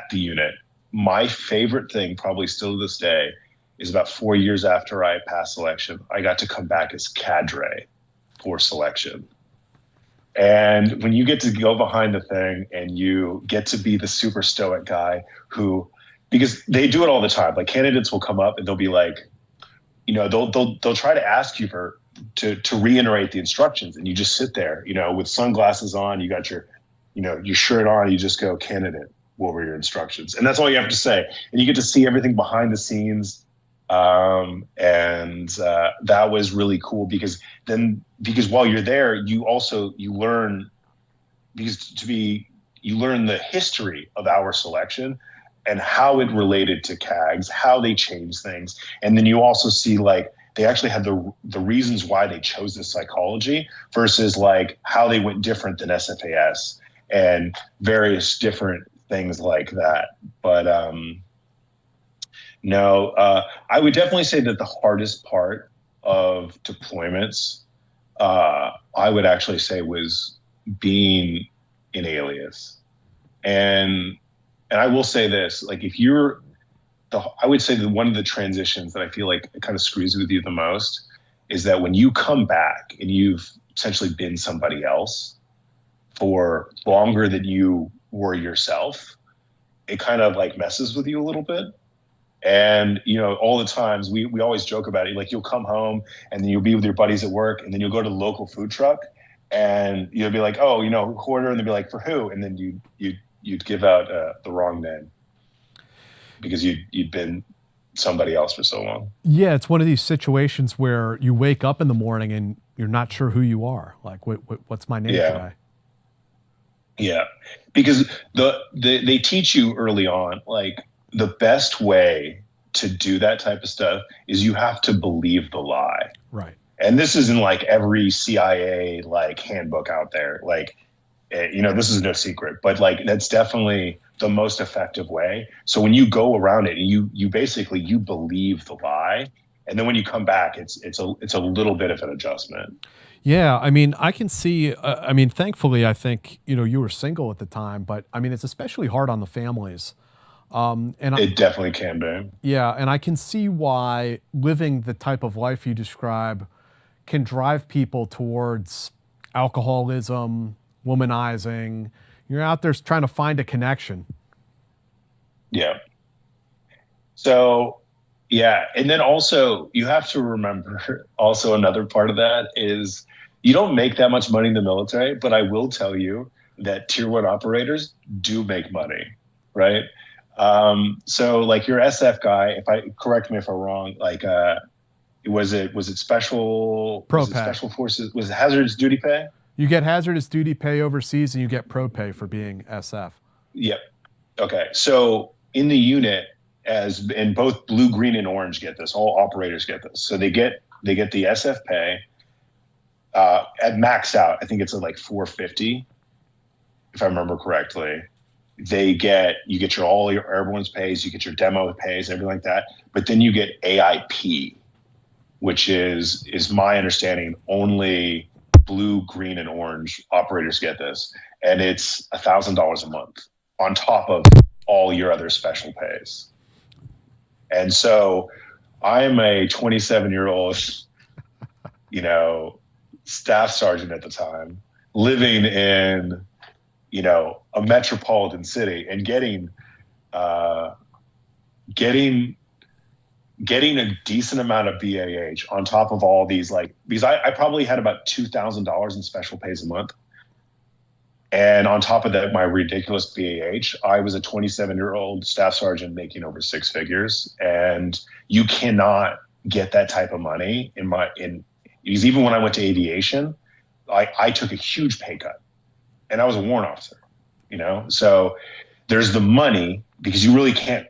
the unit, my favorite thing, probably still to this day, is about 4 years after I passed selection, I got to come back as cadre for selection. And when you get to go behind the thing and you get to be the super stoic guy who, because they do it all the time, like candidates will come up and they'll be like, they'll try to ask you to reiterate the instructions, and you just sit there, with sunglasses on, you got your shirt on, you just go, candidate, what were your instructions? And that's all you have to say. And you get to see everything behind the scenes. And that was really cool, because while you're there, you learn the history of our selection and how it related to CAGs, how they changed things. And then you also see like, they actually had the reasons why they chose this psychology versus like how they went different than SFAS and various different things like that. But I would definitely say that the hardest part of deployments, I would actually say, was being in Alias. And I will say this, like I would say that one of the transitions that I feel like it kind of screws with you the most is that when you come back and you've essentially been somebody else for longer than you were yourself, it kind of like messes with you a little bit. And, all the times we always joke about it. Like, you'll come home and then you'll be with your buddies at work, and then you'll go to the local food truck and you'll be like, oh, quarter. And they'll be like, for who? And then you'd give out the wrong name because you'd been somebody else for so long. Yeah. It's one of these situations where you wake up in the morning and you're not sure who you are. Like, what's my name today? Yeah, because they teach you early on, like, the best way to do that type of stuff is you have to believe the lie. Right. And this is in like every CIA like handbook out there. Like, this is no secret, but like that's definitely the most effective way. So when you go around it, you basically you believe the lie, and then when you come back, it's a little bit of an adjustment. Yeah, I mean, I can see. Thankfully, I think you were single at the time, but I mean, it's especially hard on the families. It definitely can be. Yeah, and I can see why living the type of life you describe can drive people towards alcoholism, womanizing. You're out there trying to find a connection. Yeah. So, yeah, and then also you have to remember also another part of that is you don't make that much money in the military, but I will tell you that tier 1 operators do make money, right? So like your SF guy, correct me if I'm wrong, like was it special Pro was it pay. special forces, was it hazardous duty pay? You get hazardous duty pay overseas, and you get pro pay for being SF. Yep. Okay. So in the unit, as in both blue, green, and orange get this, all operators get this. So they get the SF pay at maxed out. I think it's at like 450, if I remember correctly. You get all your Airborne's pays, you get your demo pays, everything like that. But then you get AIP, which is my understanding only blue, green, and orange operators get this, and it's $1,000 a month on top of all your other special pays. And so I'm a 27-year-old, staff sergeant at the time, living in, a metropolitan city, and getting a decent amount of BAH on top of all these, because I probably had about $2,000 in special pays a month. And on top of that, my ridiculous BAH, I was a 27-year-old staff sergeant making over six figures. And you cannot get that type of money because even when I went to aviation, I took a huge pay cut, and I was a warrant officer, So there's the money, because you really can't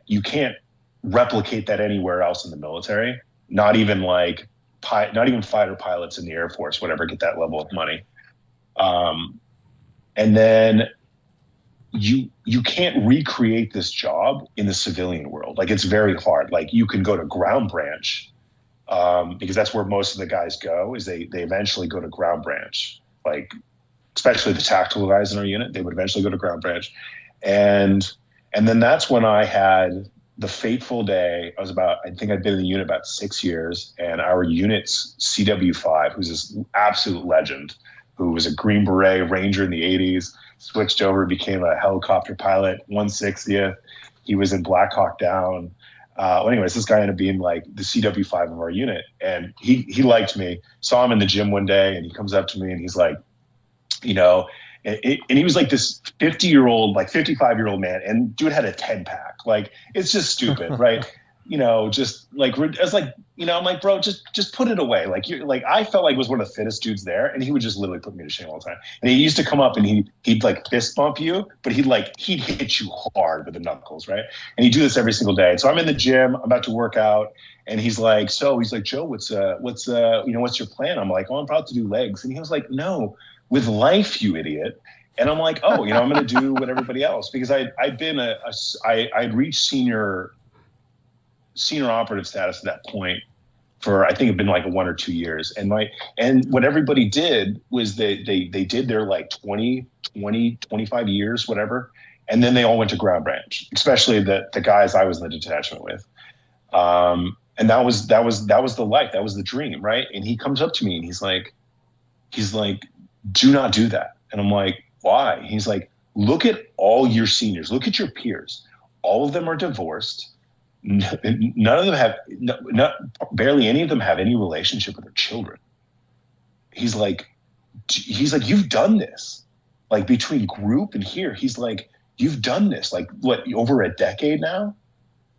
replicate that anywhere else in the military. Not even fighter pilots in the Air Force would ever get that level of money. And then you can't recreate this job in the civilian world. Like, it's very hard. Like, you can go to ground branch, because that's where most of the guys go, is they eventually go to ground branch. Like, especially the tactical guys in our unit, they would eventually go to ground branch. And then that's when I had the fateful day. I think I'd been in the unit about 6 years, and our unit's CW5, who's this absolute legend, who was a Green Beret Ranger in the 80s, switched over, became a helicopter pilot, 160th. He was in Black Hawk Down. Anyways, this guy ended up being like the CW5 of our unit, and he liked me. Saw him in the gym one day, and he comes up to me and he's like, and he was like this 50-year-old, like 55-year-old man, and dude had a 10-pack. Like, it's just stupid, right? Just like, it's like, I'm like, bro, just put it away. Like, you're like, I felt like was one of the fittest dudes there, and he would just literally put me to shame all the time. And he used to come up and he'd like fist bump you, but he'd hit you hard with the knuckles, right? And he'd do this every single day. And so I'm in the gym, I'm about to work out, and he's like, Joe, what's your plan? I'm like, oh, I'm about to do legs. And he was like, no, with life, you idiot. And I'm like, oh, I'm going to do what everybody else, because I'd reached senior operative status at that point for, I think it'd been like 1 or 2 years. And what everybody did was they did their like 20, 25 years, whatever. And then they all went to ground branch, especially the guys I was in the detachment with. And that was the life. That was the dream. Right. And he comes up to me and he's like, do not do that. And I'm like, why? He's like, look at all your seniors, look at your peers. All of them are divorced. None of them have, barely any of them have any relationship with their children. He's like, you've done this, like between group and here. He's like, you've done this, like what, over a decade now?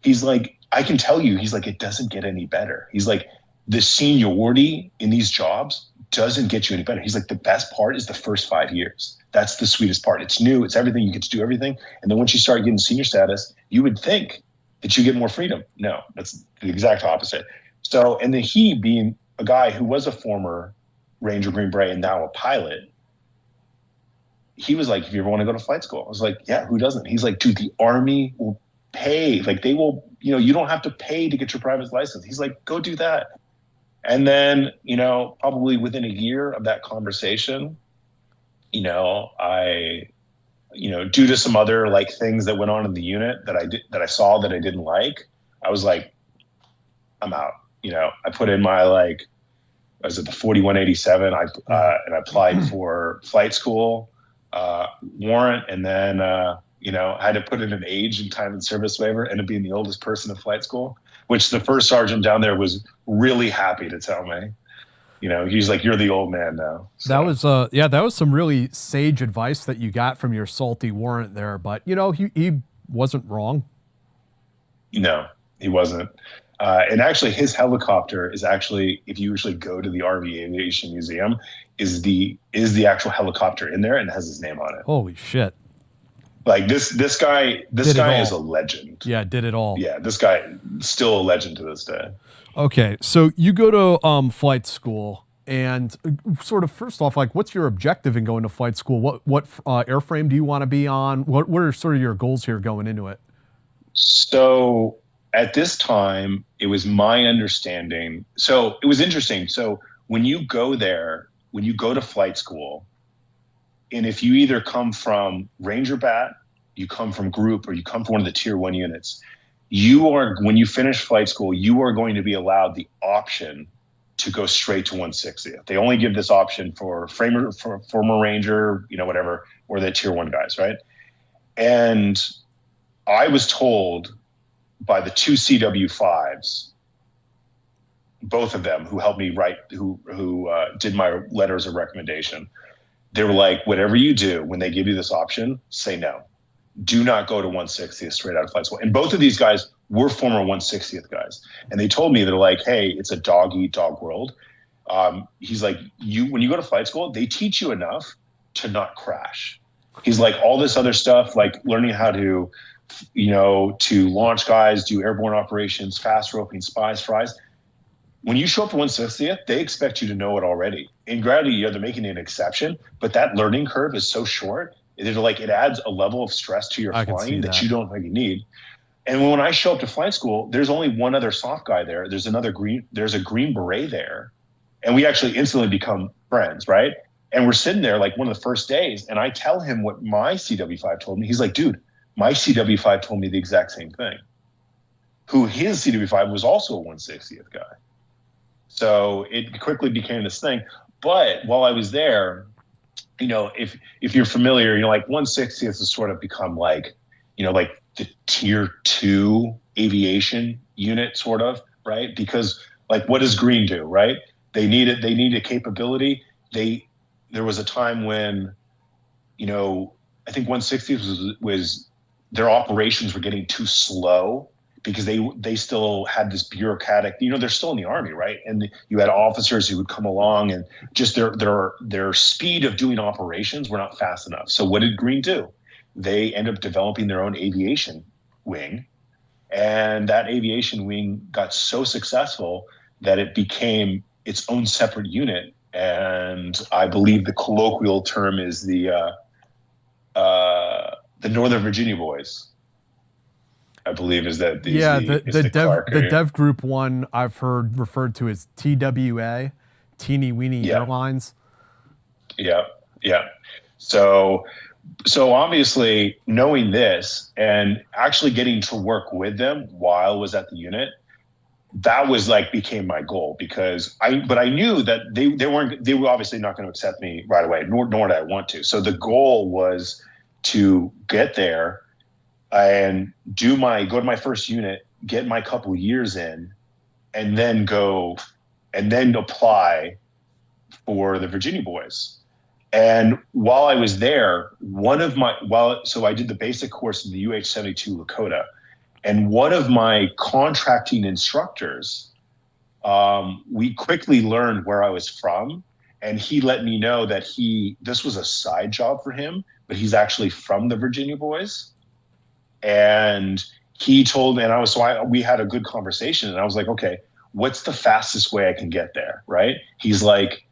He's like, I can tell you, he's like, it doesn't get any better. He's like, the seniority in these jobs doesn't get you any better. He's like, the best part is the first 5 years. That's the sweetest part. It's new. It's everything. You get to do everything. And then once you start getting senior status, you would think that you get more freedom. No, that's the exact opposite. So, and then he, being a guy who was a former Ranger Green Beret and now a pilot, he was like, if you ever want to go to flight school, I was like, yeah, who doesn't? He's like, dude, the Army will pay. Like, they will, you don't have to pay to get your private license. He's like, go do that. And then, probably within a year of that conversation, I, due to some other like things that went on in the unit that I saw that I didn't like, I was like, I'm out. I put in my I was at the 4187. And I applied for flight school warrant, and then I had to put in an age and time and service waiver, ended up being the oldest person in flight school, which the first sergeant down there was really happy to tell me. He's like, you're the old man now. So. That was some really sage advice that you got from your salty warrant there. But he wasn't wrong. No, he wasn't. And actually, his helicopter is actually, if you usually go to the RV Aviation Museum, is the actual helicopter in there and has his name on it. Holy shit! Like this guy is a legend. Yeah, did it all. Yeah, this guy still a legend to this day. Okay, so you go to flight school, and sort of first off, like, what's your objective in going to flight school? What airframe do you want to be on? What are sort of your goals here going into it? So at this time, it was my understanding. So it was interesting. So when you go there, when you go to flight school, and if you either come from Ranger Bat, you come from Group, or you come from one of the Tier 1 units, when you finish flight school, you are going to be allowed the option to go straight to 160th. They only give this option for former Ranger, whatever, or the Tier 1 guys, right? And I was told by the two CW5s, both of them who helped me write, who did my letters of recommendation, they were like, whatever you do, when they give you this option, say no. Do not go to 160th straight out of flight school. And both of these guys were former 160th guys. And they told me, they're like, hey, it's a dog-eat-dog world. He's like, when you go to flight school, they teach you enough to not crash. He's like, all this other stuff, like learning how to, to launch guys, do airborne operations, fast roping, spies, fries. When you show up to 160th, they expect you to know it already. In gravity, they're making an exception, but that learning curve is so short. They're like, it adds a level of stress to your flying that you don't really need. And when I show up to flight school, there's only one other soft guy there. There's a Green Beret there. And we actually instantly become friends, right? And we're sitting there like one of the first days, and I tell him what my CW5 told me. He's like, dude, my CW5 told me the exact same thing. His CW5 was also a 160th guy. So it quickly became this thing. But while I was there, if you're familiar, like 160th has sort of become like, like the Tier 2 aviation unit, sort of, right? Because like, what does Green do, right? They need a capability. There was a time when, I think 160th was their operations were getting too slow because they still had this bureaucratic, they're still in the Army, right? And you had officers who would come along, and just their speed of doing operations were not fast enough. So what did Green do? They ended up developing their own aviation wing, and that aviation wing got so successful that it became its own separate unit. And I believe the colloquial term is the Northern Virginia Boys. I believe is that the dev group one I've heard referred to as TWA, Teeny Weeny Airlines. Yeah. So obviously knowing this and actually getting to work with them while I was at the unit, that was like became my goal, because I knew that they were obviously not going to accept me right away, nor did I want to. So the goal was to get there and go to my first unit, get my couple years in, and then apply for the Virginia Boys. And while I was there, so I did the basic course in the UH-72 Lakota, and one of my contracting instructors, we quickly learned where I was from, and he let me know that this was a side job for him, but he's actually from the Virginia Boys. And he told me, and we had a good conversation, and I was like, okay, what's the fastest way I can get there, right? He's like,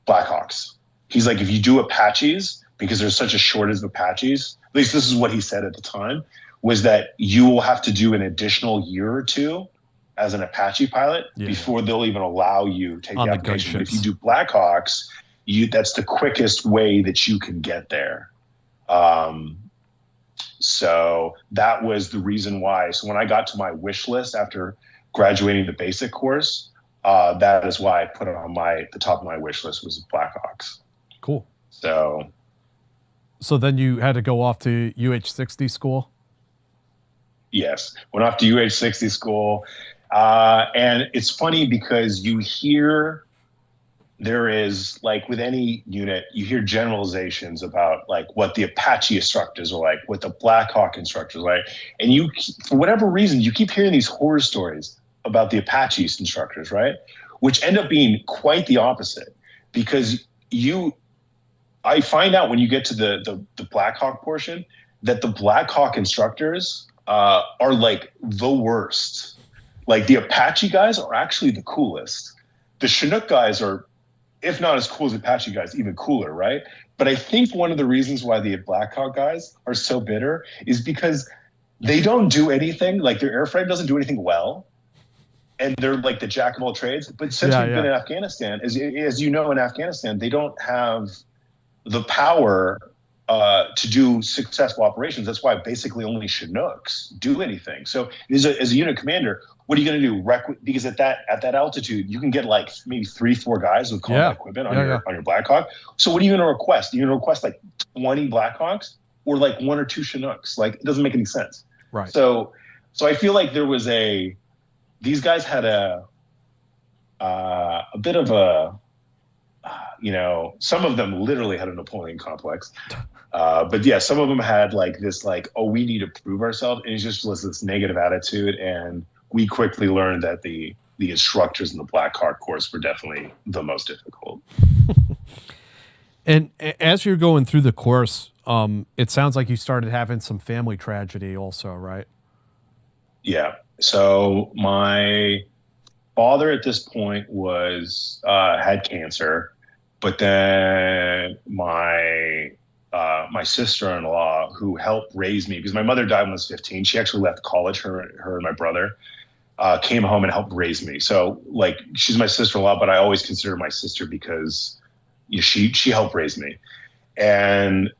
Blackhawks. He's like, if you do Apaches, because there's such a shortage of Apaches, at least this is what he said at the time, was that you will have to do an additional year or two as an Apache pilot before they'll even allow you to take the application. But if you do Blackhawks, that's the quickest way that you can get there. So that was the reason why. So when I got to my wish list after graduating the basic course, that is why I put it on the top of my wish list was Blackhawks. Cool. So then you had to go off to UH-60 school? Yes, went off to UH-60 school. And it's funny because you hear there is, like with any unit, you hear generalizations about like what the Apache instructors are like, what the Black Hawk instructors are like. And you, for whatever reason, you keep hearing these horror stories about the Apache instructors, right? Which end up being quite the opposite, because I find out when you get to the Black Hawk portion that the Black Hawk instructors are like the worst. Like the Apache guys are actually the coolest. The Chinook guys are, if not as cool as Apache guys, even cooler, right? But I think one of the reasons why the Black Hawk guys are so bitter is because they don't do anything, like their airframe doesn't do anything well. And they're like the jack of all trades. But since we've been in Afghanistan, as you know, in Afghanistan, they don't have the power to do successful operations. That's why basically only Chinooks do anything. So as a unit commander, what are you going to do? Because at that altitude, you can get like maybe 3-4 guys with combat equipment on your Black Hawk. So what are you going to request? You're going to request like 20 Black Hawks or like 1 or 2 Chinooks? Like it doesn't make any sense. Right. So I feel like there was these guys had a bit of a, some of them literally had a Napoleon complex. But yeah, some of them had like this, like, oh, we need to prove ourselves. And it just was this negative attitude. And we quickly learned that the instructors in the Black Hawk course were definitely the most difficult. And as you're going through the course, it sounds like you started having some family tragedy also, right? Yeah. So my father at this point had cancer, but then my sister-in-law, who helped raise me, because my mother died when I was 15. She actually left college, her and my brother, came home and helped raise me. So like, she's my sister-in-law, but I always consider her my sister because she helped raise me. And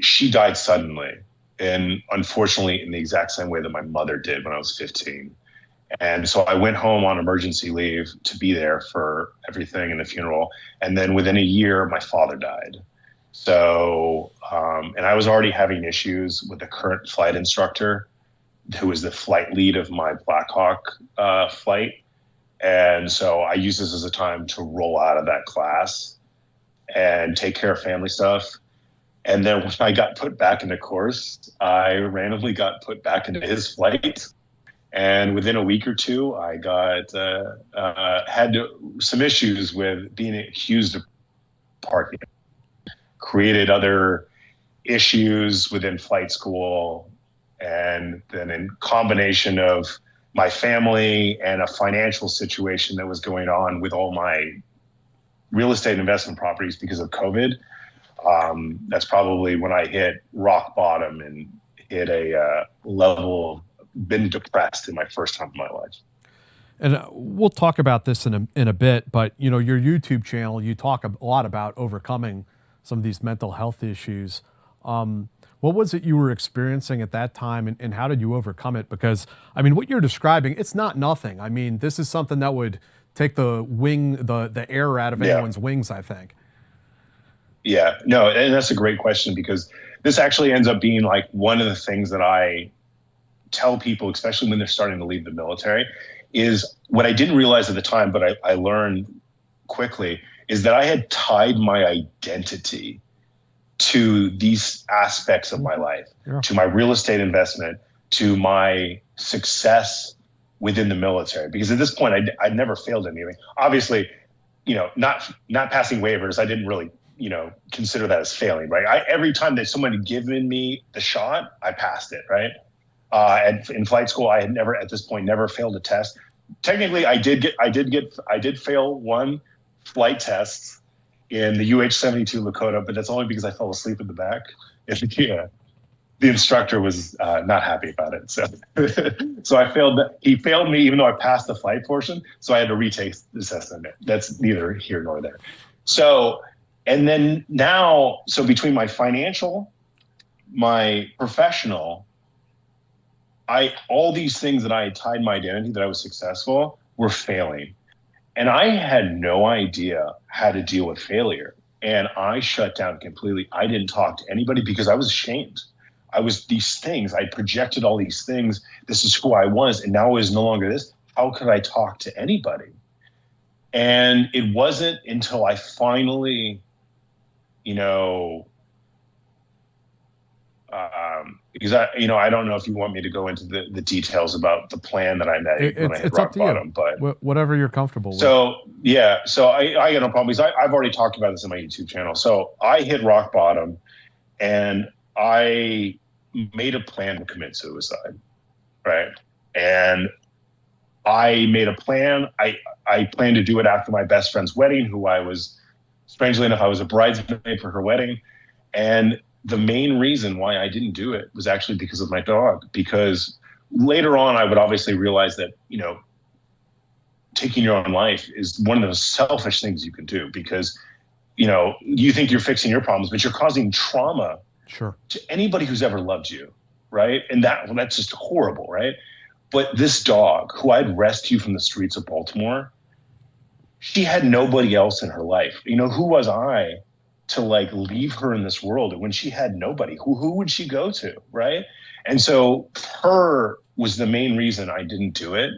she died suddenly. And unfortunately, in the exact same way that my mother did when I was 15. And so I went home on emergency leave to be there for everything in the funeral. And then within a year, my father died. So, and I was already having issues with the current flight instructor, who was the flight lead of my Black Hawk flight. And so I used this as a time to roll out of that class and take care of family stuff. And then when I got put back into course, I randomly got put back into his flight. And within a week or two, I had some issues with being accused of parking. Created other issues within flight school. And then in combination of my family and a financial situation that was going on with all my real estate investment properties because of COVID, that's probably when I hit rock bottom and hit a level, been depressed in my first time in my life. And we'll talk about this in a bit, but your YouTube channel, you talk a lot about overcoming some of these mental health issues. What was it you were experiencing at that time, and how did you overcome it? Because I mean, what you're describing, it's not nothing. I mean, this is something that would take the air out of anyone's wings, I think. Yeah, no, and that's a great question, because this actually ends up being like one of the things that I tell people, especially when they're starting to leave the military, is what I didn't realize at the time, but I learned quickly, is that I had tied my identity to these aspects of my life, to my real estate investment, to my success within the military. Because at this point, I'd never failed anything. Obviously, not passing waivers, I didn't really, consider that as failing, right? Every time that someone had given me the shot, I passed it, right? In flight school, I had never failed a test. Technically, I did fail one flight test in the UH-72 Lakota, but that's only because I fell asleep in the back. The instructor was not happy about it. So, so I failed. He failed me even though I passed the flight portion. So I had to retake the test on it. That's neither here nor there. So, and then now, so between my financial, my professional, all these things that I had tied my identity that I was successful were failing. And I had no idea how to deal with failure. And I shut down completely. I didn't talk to anybody because I was ashamed. I was these things. I projected all these things. This is who I was. And now I was no longer this. How could I talk to anybody? And it wasn't until I finally, you know, because I don't know if you want me to go into the details about the plan that I made when I hit It's rock up to bottom, you. but Whatever you're comfortable with. so yeah, so I got no problem because I've already talked about this on my YouTube channel. So I hit rock bottom, and I made a plan to commit suicide, right? And I made a plan. I planned to do it after my best friend's wedding, who strangely enough, I was a bridesmaid for her wedding. And the main reason why I didn't do it was actually because of my dog. Because later on, I would obviously realize that, taking your own life is one of those selfish things you can do, because, you think you're fixing your problems, but you're causing trauma Sure. to anybody who's ever loved you. Right. And that's just horrible. Right. But this dog, who I'd rescued from the streets of Baltimore, she had nobody else in her life. Who was I to leave her in this world when she had nobody? Who would she go to, right? And so her was the main reason I didn't do it.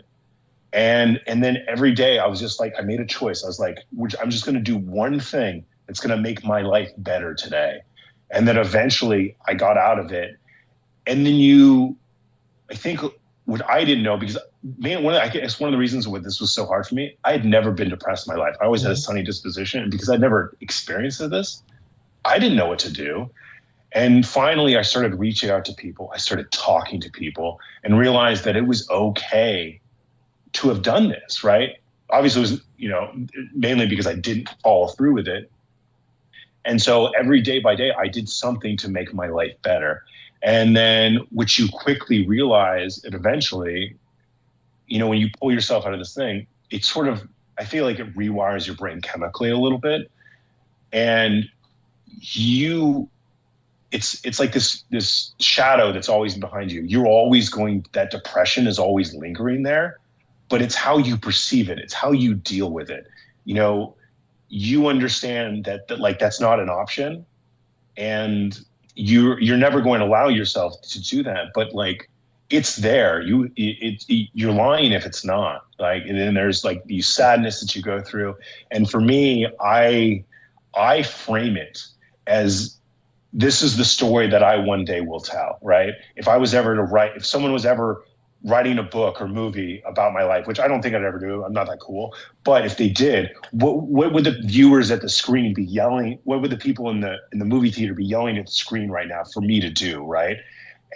And then every day I was just I made a choice. I was like, I'm just going to do one thing that's going to make my life better today. And then eventually I got out of it. And then I think what I didn't know, because I guess one of the reasons why this was so hard for me, I had never been depressed in my life. I always had a sunny disposition, and because I'd never experienced this, I didn't know what to do. And finally, I started reaching out to people. I started talking to people and realized that it was okay to have done this, right? Obviously, it was, mainly because I didn't follow through with it. And so every day by day, I did something to make my life better. And then what you quickly realize, and eventually, when you pull yourself out of this thing, it's sort of, I feel like it rewires your brain chemically a little bit. And it's like this shadow that's always behind you. You're always that depression is always lingering there, but it's how you perceive it. It's how you deal with it. You understand that that's not an option, and you're never going to allow yourself to do that, but it's there. You're lying if it's not. And then there's the sadness that you go through. And for me, I frame it as, this is the story that I one day will tell, right? If someone was ever writing a book or movie about my life, which I don't think I'd ever do, I'm not that cool, but if they did, what would the viewers at the screen be yelling? What would the people in the movie theater be yelling at the screen right now for me to do, right?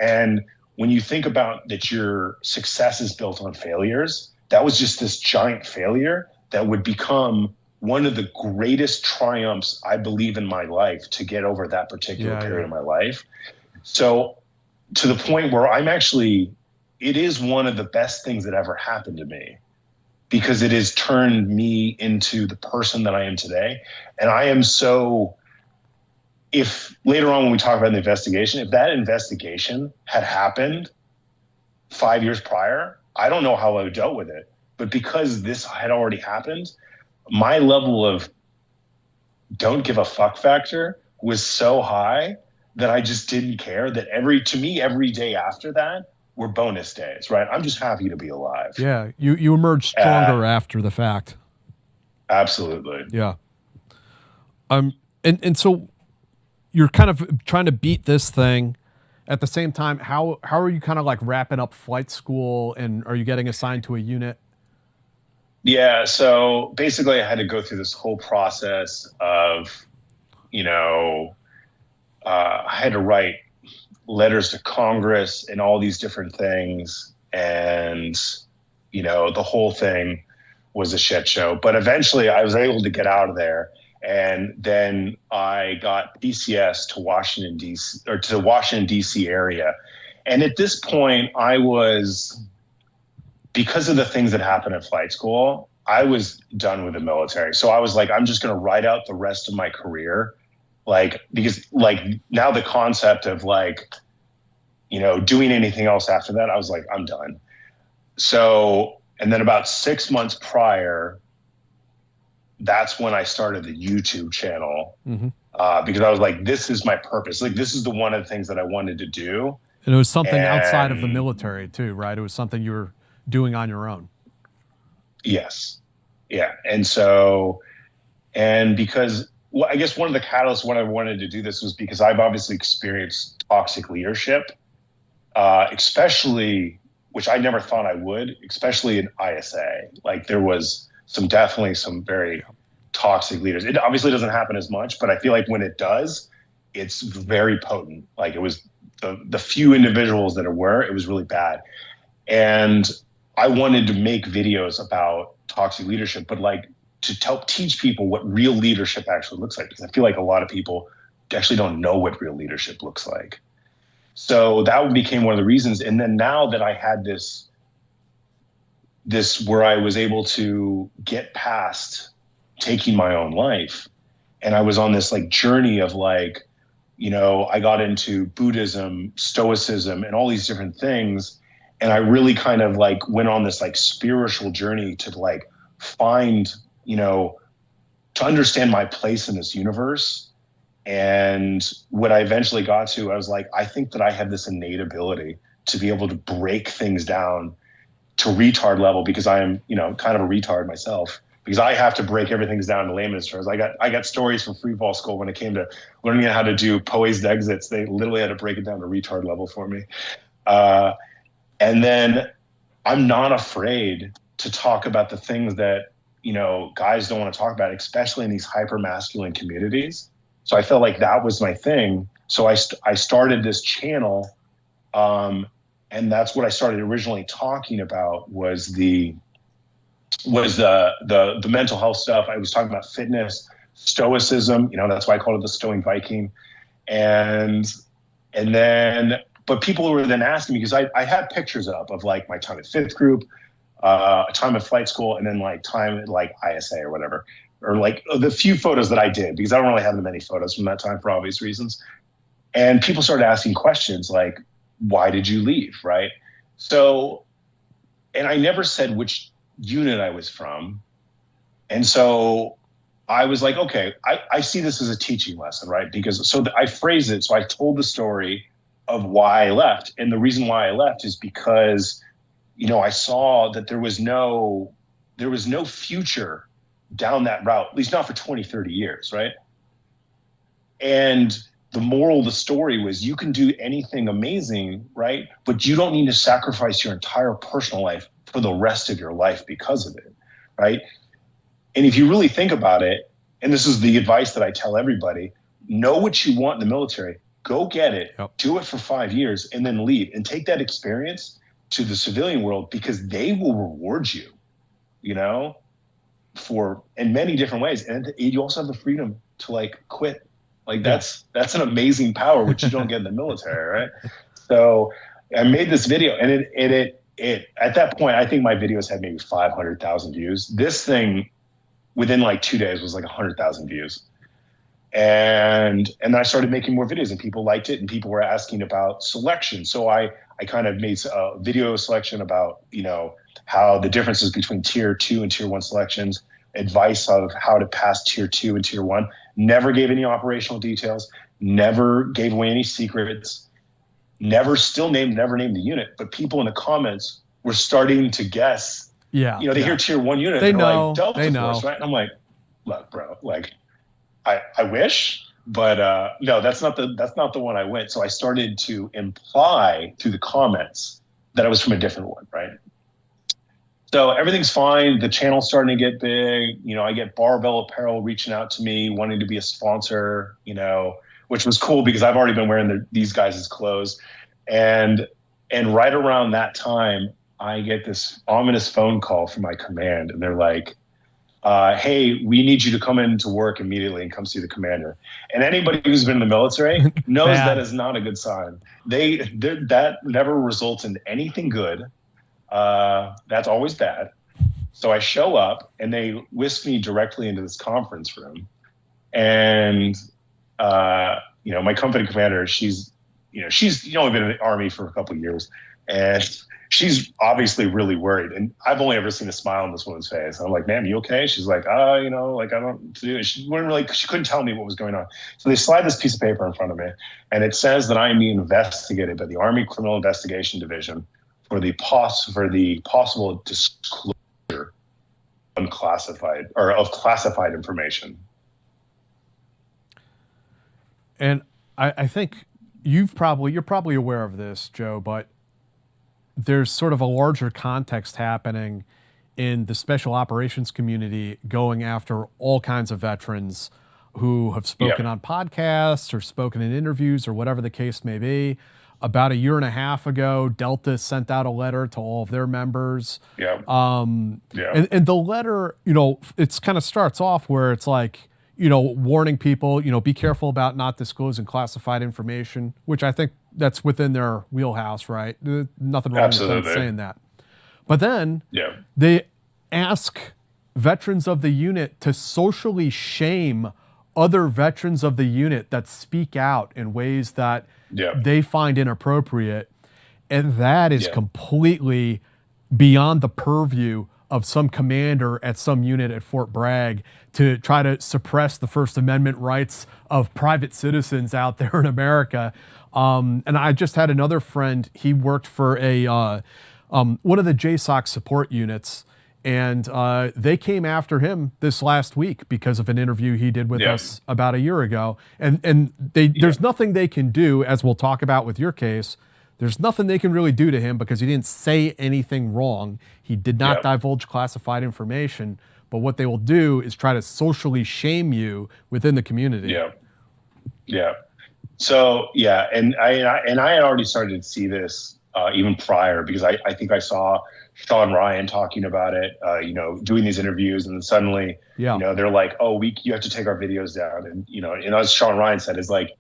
And when you think about that your success is built on failures, that was just this giant failure that would become one of the greatest triumphs, I believe, in my life, to get over that particular period of my life. So to the point where it is one of the best things that ever happened to me, because it has turned me into the person that I am today. And I am if later on when we talk about the investigation, if that investigation had happened 5 years prior, I don't know how I would have dealt with it. But because this had already happened, my level of don't give a fuck factor was so high that I just didn't care. That every day after that were bonus days, right? I'm just happy to be alive. Yeah, you emerge stronger after the fact. Absolutely. Yeah. And so you're kind of trying to beat this thing. At the same time, how are you kind of wrapping up flight school, and are you getting assigned to a unit? Yeah, so basically I had to go through this whole process of, I had to write letters to Congress and all these different things. And, the whole thing was a shit show. But eventually I was able to get out of there. And then I got PCS to Washington, D.C., or to the Washington, D.C. area. And at this point, because of the things that happened at flight school, I was done with the military. So I was I'm just going to write out the rest of my career. Because now the concept of doing anything else after that, I was I'm done. So, and then about 6 months prior, that's when I started the YouTube channel. Mm-hmm. Because I was this is my purpose. This is the one of the things that I wanted to do. And it was something outside of the military too, right? It was something you were doing on your own. Yes. Yeah. And so, and because, well, I guess one of the catalysts when I wanted to do this was because I've obviously experienced toxic leadership, especially, which I never thought I would, especially in ISA. Like there was definitely some very toxic leaders. It obviously doesn't happen as much, but I feel like when it does, it's very potent. Like it was the few individuals that it was really bad. And I wanted to make videos about toxic leadership, but like to help teach people what real leadership actually looks like. Because I feel like a lot of people actually don't know what real leadership looks like. So that became one of the reasons. And then now that I had this where I was able to get past taking my own life, and I was on this like journey of like, you know, I got into Buddhism, Stoicism, and all these different things. And I really kind of like went on this like spiritual journey to like find, you know, to understand my place in this universe. And what I eventually got to, I was like, I think that I have this innate ability to be able to break things down to retard level, because I am, you know, kind of a retard myself, because I have to break everything down to layman's terms. I got stories from Freefall school when it came to learning how to do poised exits. They literally had to break it down to retard level for me. And then I'm not afraid to talk about the things that, you know, guys don't want to talk about, especially in these hyper masculine communities. So I felt like that was my thing. So I started this channel, and that's what I started originally talking about was the mental health stuff. I was talking about fitness, stoicism. You know, that's why I called it the Stoic Viking, and then. But people were then asking me, because I had pictures up of like my time at fifth group, time at flight school, and then like time at like ISA or whatever, or like the few photos that I did, because I don't really have many photos from that time for obvious reasons. And people started asking questions like, why did you leave, right? So, and I never said which unit I was from. And so I was like, okay, I see this as a teaching lesson, right? Because I phrased it, so I told the story of why I left. And the reason why I left is because, you know, I saw that there was no future down that route, at least not for 20, 30 years, right? And the moral of the story was you can do anything amazing, right? But you don't need to sacrifice your entire personal life for the rest of your life because of it, right? And if you really think about it, and this is the advice that I tell everybody, know what you want in the military. Go get it, do it for 5 years, and then leave. And take that experience to the civilian world, because they will reward you, you know, in many different ways. And you also have the freedom to like quit. Like that's an amazing power, which you don't get in the military, right? So I made this video, and it at that point, I think my videos had maybe 500,000 views. This thing within like 2 days was like 100,000 views. And then I started making more videos, and people liked it, and people were asking about selection. So I kind of made a video selection about, you know, how the differences between tier 2 and tier 1 selections, advice of how to pass tier 2 and tier 1. Never gave any operational details, never gave away any secrets, never named the unit. But people in the comments were starting to guess. Yeah. You know, they hear tier 1 unit, they know, like, Delta they know. Force, right? And I'm like, look, bro, like, I wish, but no, that's not the one I went. So I started to imply through the comments that I was from a different one, right? So everything's fine. The channel's starting to get big. You know, I get Barbell Apparel reaching out to me, wanting to be a sponsor, you know, which was cool because I've already been wearing these guys' clothes. And right around that time, I get this ominous phone call from my command, and they're like, hey, we need you to come into work immediately and come see the commander. And anybody who's been in the military knows that is not a good sign. That never results in anything good. That's always bad. So I show up, and they whisk me directly into this conference room. And, you know, my company commander, she's only been in the Army for a couple of years, and she's obviously really worried. And I've only ever seen a smile on this woman's face. I'm like, ma'am, you okay? She's like, you know, like, I don't do it. She couldn't tell me what was going on. So they slide this piece of paper in front of me, and it says that I am being investigated by the Army Criminal Investigation Division for the possible disclosure unclassified or of classified information. And I think you're probably aware of this, Joe, but there's sort of a larger context happening in the special operations community going after all kinds of veterans who have spoken on podcasts or spoken in interviews or whatever the case may be. About a year and a half ago, Delta sent out a letter to all of their members. And the letter, it's kind of starts off where it's like, warning people, be careful about not disclosing classified information, which I think that's within their wheelhouse, right? Nothing wrong with them saying that. But then they ask veterans of the unit to socially shame other veterans of the unit that speak out in ways that they find inappropriate. And that is completely beyond the purview of some commander at some unit at Fort Bragg to try to suppress the First Amendment rights of private citizens out there in America. And I just had another friend, he worked for one of the jsoc support units, and they came after him this last week because of an interview he did with us about a year ago. And there's nothing they can do, as we'll talk about with your case. There's nothing they can really do to him because he didn't say anything wrong. He did not divulge classified information. But what they will do is try to socially shame you within the community. So and I had already started to see this even prior, because I think I saw Sean Ryan talking about it, doing these interviews, and then suddenly, they're like, oh, you have to take our videos down, and as Sean Ryan said, is like,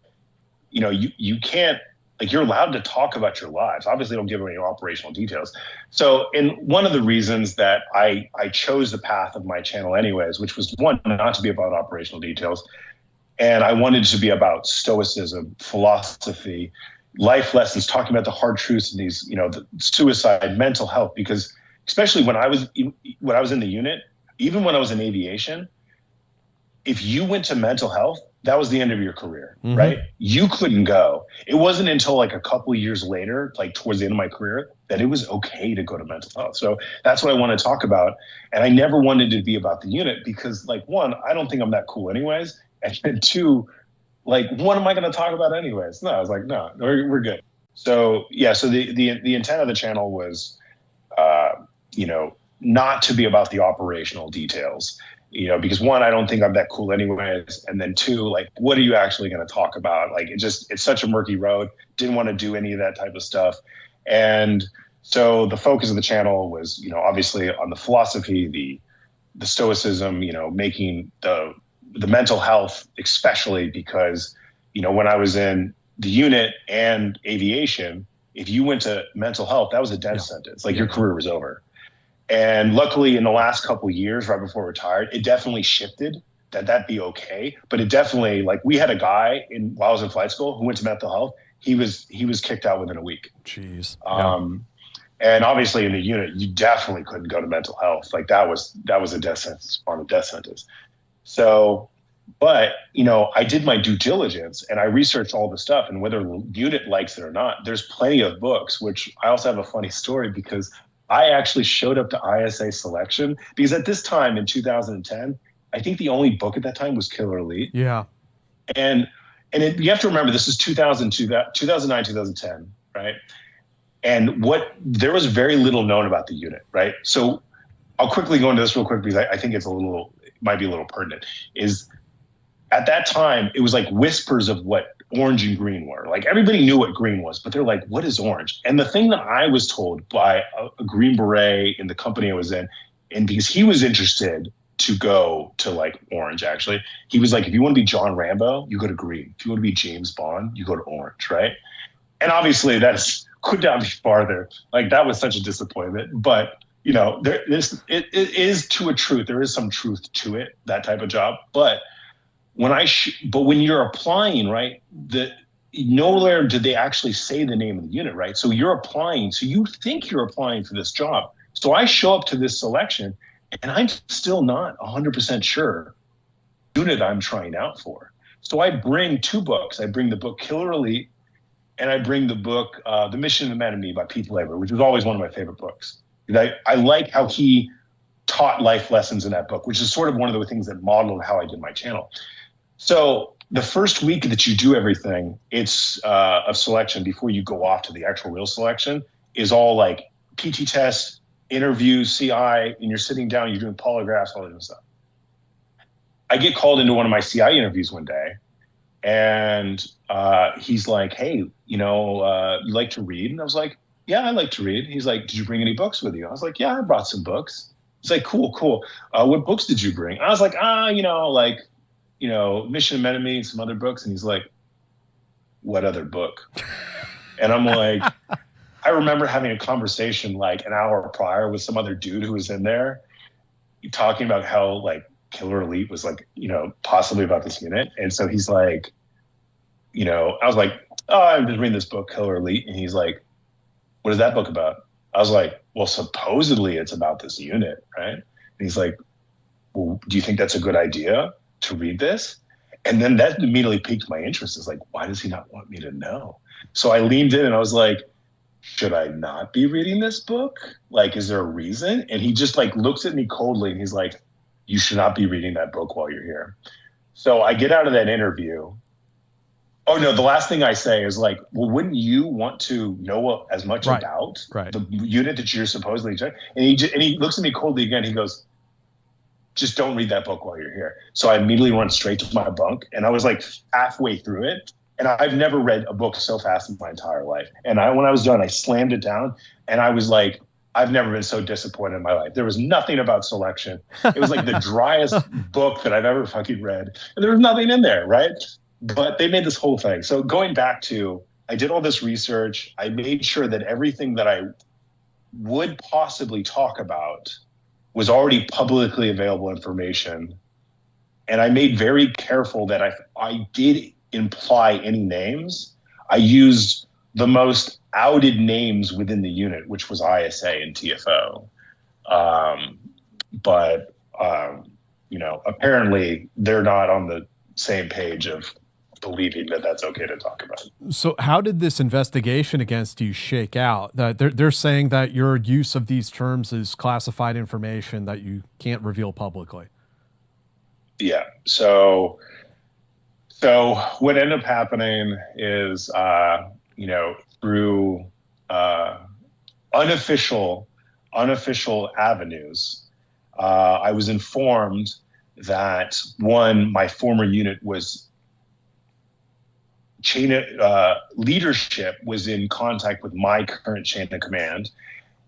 you can't. Like, you're allowed to talk about your lives. Obviously, don't give any operational details. So, and one of the reasons that I chose the path of my channel anyways, which was, one, not to be about operational details, and I wanted to be about stoicism, philosophy, life lessons, talking about the hard truths in these, the suicide, mental health, because especially when I was in the unit, even when I was in aviation, if you went to mental health, that was the end of your career, right? You couldn't go. It wasn't until like a couple of years later, like towards the end of my career, that it was okay to go to mental health. So that's what I want to talk about. And I never wanted to be about the unit because, like, one, I don't think I'm that cool anyways. And then two, like, what am I going to talk about anyways? No, I was like, no, we're good. So so the intent of the channel was, not to be about the operational details. Because, one, I don't think I'm that cool anyways. And then two, like, what are you actually going to talk about? Like, it's such a murky road. Didn't want to do any of that type of stuff. And so the focus of the channel was, obviously on the philosophy, the stoicism, making the mental health, especially because, when I was in the unit and aviation, if you went to mental health, that was a death sentence. Like, your career was over. And luckily, in the last couple of years, right before I retired, it definitely shifted that'd be okay. But it definitely, like, we had a guy while I was in flight school who went to mental health. He was kicked out within a week. Jeez. And obviously in the unit, you definitely couldn't go to mental health. Like, that was a death sentence, on a death sentence. So, but, I did my due diligence and I researched all the stuff, and whether the unit likes it or not, there's plenty of books, which I also have a funny story because I actually showed up to ISA selection because at this time in 2010, I think the only book at that time was Killer Elite. Yeah. And you have to remember, this is 2009, 2010, right? And there was very little known about the unit, right? So I'll quickly go into this real quick because I think it might be a little pertinent, is at that time, it was like whispers of what orange and green were. Like, everybody knew what green was, but they're like, what is orange? And the thing that I was told by a Green Beret in the company I was in, and because he was interested to go to, like, orange, actually, he was like, if you want to be John Rambo, you go to green. If you want to be James Bond, you go to orange, right? And obviously could not be farther. Like, that was such a disappointment. But, it is to a truth. There is some truth to it, that type of job. But when you're applying, right, nowhere did they actually say the name of the unit, right? So you're applying, so you think you're applying for this job. So I show up to this selection, and I'm still not 100% sure the unit I'm trying out for. So I bring two books. I bring the book Killer Elite, and I bring the book The Mission of the Man in Me by Pete Labor, which was always one of my favorite books. I like how he taught life lessons in that book, which is sort of one of the things that modeled how I did my channel. So the first week that you do everything, it's of selection before you go off to the actual real selection is all like PT test, interviews, CI, and you're sitting down, you're doing polygraphs, all that kind of stuff. I get called into one of my CI interviews one day, and he's like, "Hey, you like to read?" And I was like, "Yeah, I like to read." He's like, "Did you bring any books with you?" I was like, "Yeah, I brought some books." He's like, Cool. What books did you bring?" I was like, Mission of Enemy and some other books. And he's like, "What other book?" And I'm like, I remember having a conversation like an hour prior with some other dude who was in there talking about how like Killer Elite was like, possibly about this unit. And so he's like, I was like, "Oh, I'm just reading this book, Killer Elite." And he's like, "What is that book about?" I was like, "Well, supposedly it's about this unit, right?" And he's like, "Well, do you think that's a good idea to read this?" And then that immediately piqued my interest. It's like, why does he not want me to know? So I leaned in and I was like, should I not be reading this book? Like, is there a reason? And he just like looks at me coldly and he's like, "You should not be reading that book while you're here." So I get out of that interview. Oh no, the last thing I say is like, "Well, wouldn't you want to know as much about the unit that you're supposedly checking?" And he looks at me coldly again. He goes, "Just don't read that book while you're here." So I immediately went straight to my bunk, and I was like halfway through it. And I've never read a book so fast in my entire life. And when I was done, I slammed it down, and I was like, I've never been so disappointed in my life. There was nothing about selection. It was like the driest book that I've ever fucking read. And there was nothing in there, right? But they made this whole thing. So going back to, I did all this research. I made sure that everything that I would possibly talk about was already publicly available information. And I made very careful that I did imply any names. I used the most outed names within the unit, which was ISA and TFO. But apparently they're not on the same page of believing that that's okay to talk about. So how did this investigation against you shake out? That they're saying that your use of these terms is classified information that you can't reveal publicly. Yeah. So what ended up happening is, through unofficial avenues, I was informed that my former unit was leadership was in contact with my current chain of command,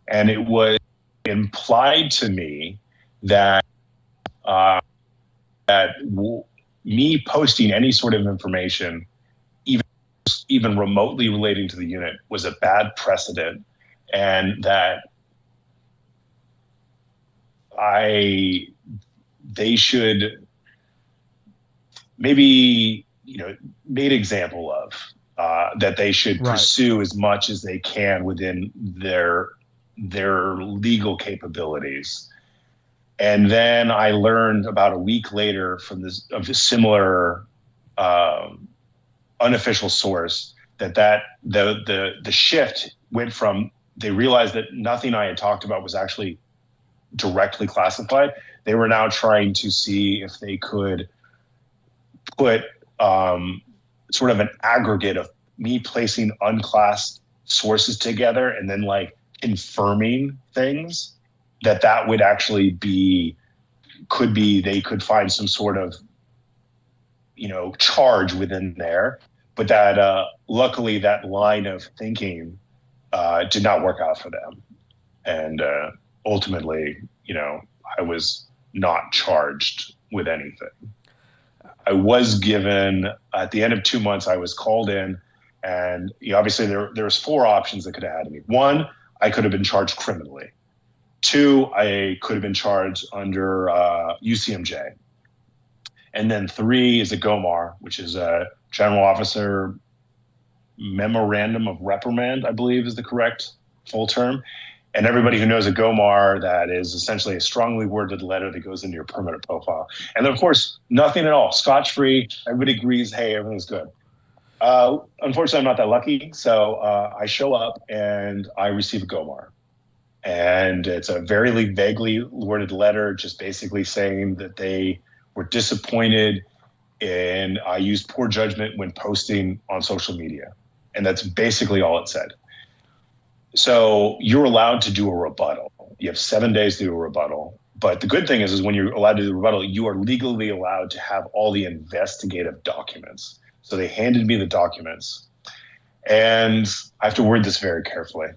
and it was implied to me that me posting any sort of information, even remotely relating to the unit, was a bad precedent, and that they should maybe made example of that they should pursue as much as they can within their legal capabilities. And then I learned about a week later of this similar unofficial source that the shift went from, they realized that nothing I had talked about was actually directly classified. They were now trying to see if they could put sort of an aggregate of me placing unclassed sources together and then like confirming things that would actually they could find some sort of charge within there, but that luckily that line of thinking did not work out for them, and ultimately I was not charged with anything. I was given, at the end of 2 months, I was called in, and obviously there was 4 options that could have had me. 1, I could have been charged criminally. 2, I could have been charged under UCMJ. And then 3 is a GOMAR, which is a General Officer Memorandum of Reprimand, I believe is the correct full term. And everybody who knows a GOMAR, that is essentially a strongly worded letter that goes into your permanent profile. And then, of course, nothing at all, scotch-free. Everybody agrees, hey, everything's good. Unfortunately, I'm not that lucky. So I show up and I receive a GOMAR. And it's a very vaguely worded letter, just basically saying that they were disappointed and I used poor judgment when posting on social media. And that's basically all it said. So you're allowed to do a rebuttal. You have 7 days to do a rebuttal. But the good thing is when you're allowed to do the rebuttal, you are legally allowed to have all the investigative documents. So they handed me the documents. And I have to word this very carefully.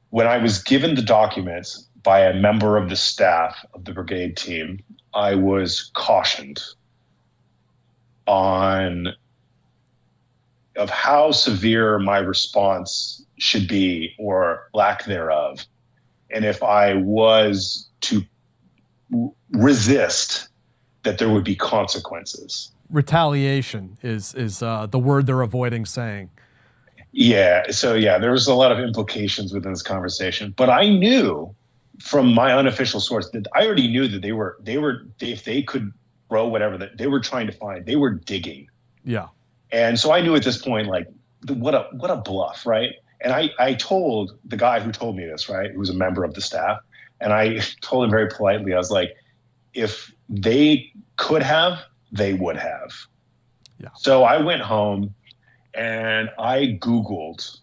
When I was given the documents by a member of the staff of the brigade team, I was cautioned of how severe my response should be or lack thereof. And if I was to resist, that there would be consequences. Retaliation is the word they're avoiding saying. Yeah. So yeah, there was a lot of implications within this conversation, but I knew from my unofficial source that I already knew that they were if they could throw whatever that they were trying to find, they were digging. Yeah. And so I knew at this point, like, what a bluff, right? And I told the guy who told me this, right, who was a member of the staff, and I told him very politely, I was like, if they could have, they would have. Yeah. So I went home and I Googled,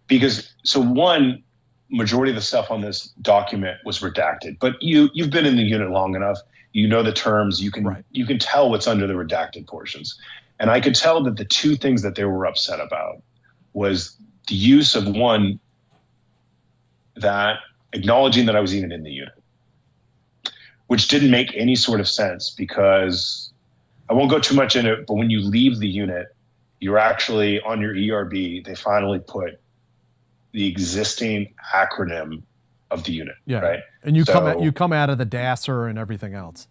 because one majority of the stuff on this document was redacted, but you've been in the unit long enough, you know the terms, you can tell what's under the redacted portions. And I could tell that the two things that they were upset about was the use of one, that acknowledging that I was even in the unit, which didn't make any sort of sense because I won't go too much in it, but when you leave the unit, you're actually on your ERB, they finally put the existing acronym of the unit, right? And you come out of the DASSER and everything else.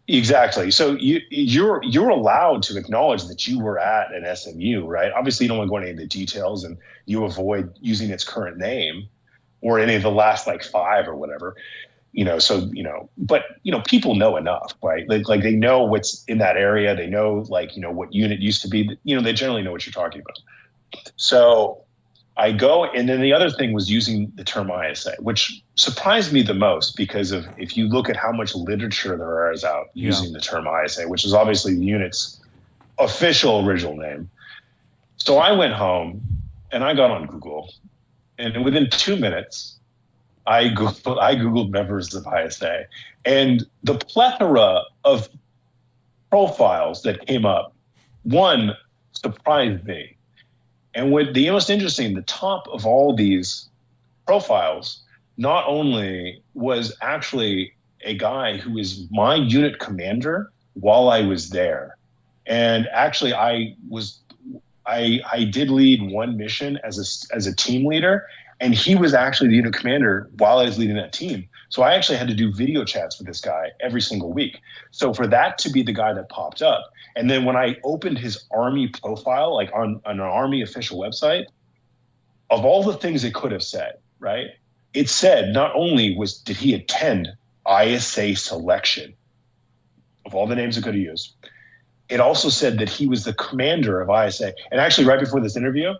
Exactly. So you're allowed to acknowledge that you were at an SMU, right? Obviously, you don't want to go into any of the details, and you avoid using its current name or any of the last like 5 or whatever, but people know enough, right? Like they know what's in that area. They know what unit used to be. They generally know what you're talking about. So I go, and then the other thing was using the term ISA, which surprised me the most because of if you look at how much literature there is out using the term ISA, which is obviously the unit's official original name. So I went home and I got on Google, and within 2 minutes, I Googled members of ISA, and the plethora of profiles that came up, one surprised me. And what the most interesting, the top of all these profiles, not only was actually a guy who is my unit commander while I was there. And actually I did lead one mission as a team leader, and he was actually the unit commander while I was leading that team. So I actually had to do video chats with this guy every single week. So for that to be the guy that popped up, and then when I opened his Army profile, like on an Army official website, of all the things it could have said, right? It said not only did he attend ISA selection, of all the names it could have used, it also said that he was the commander of ISA. And actually, right before this interview,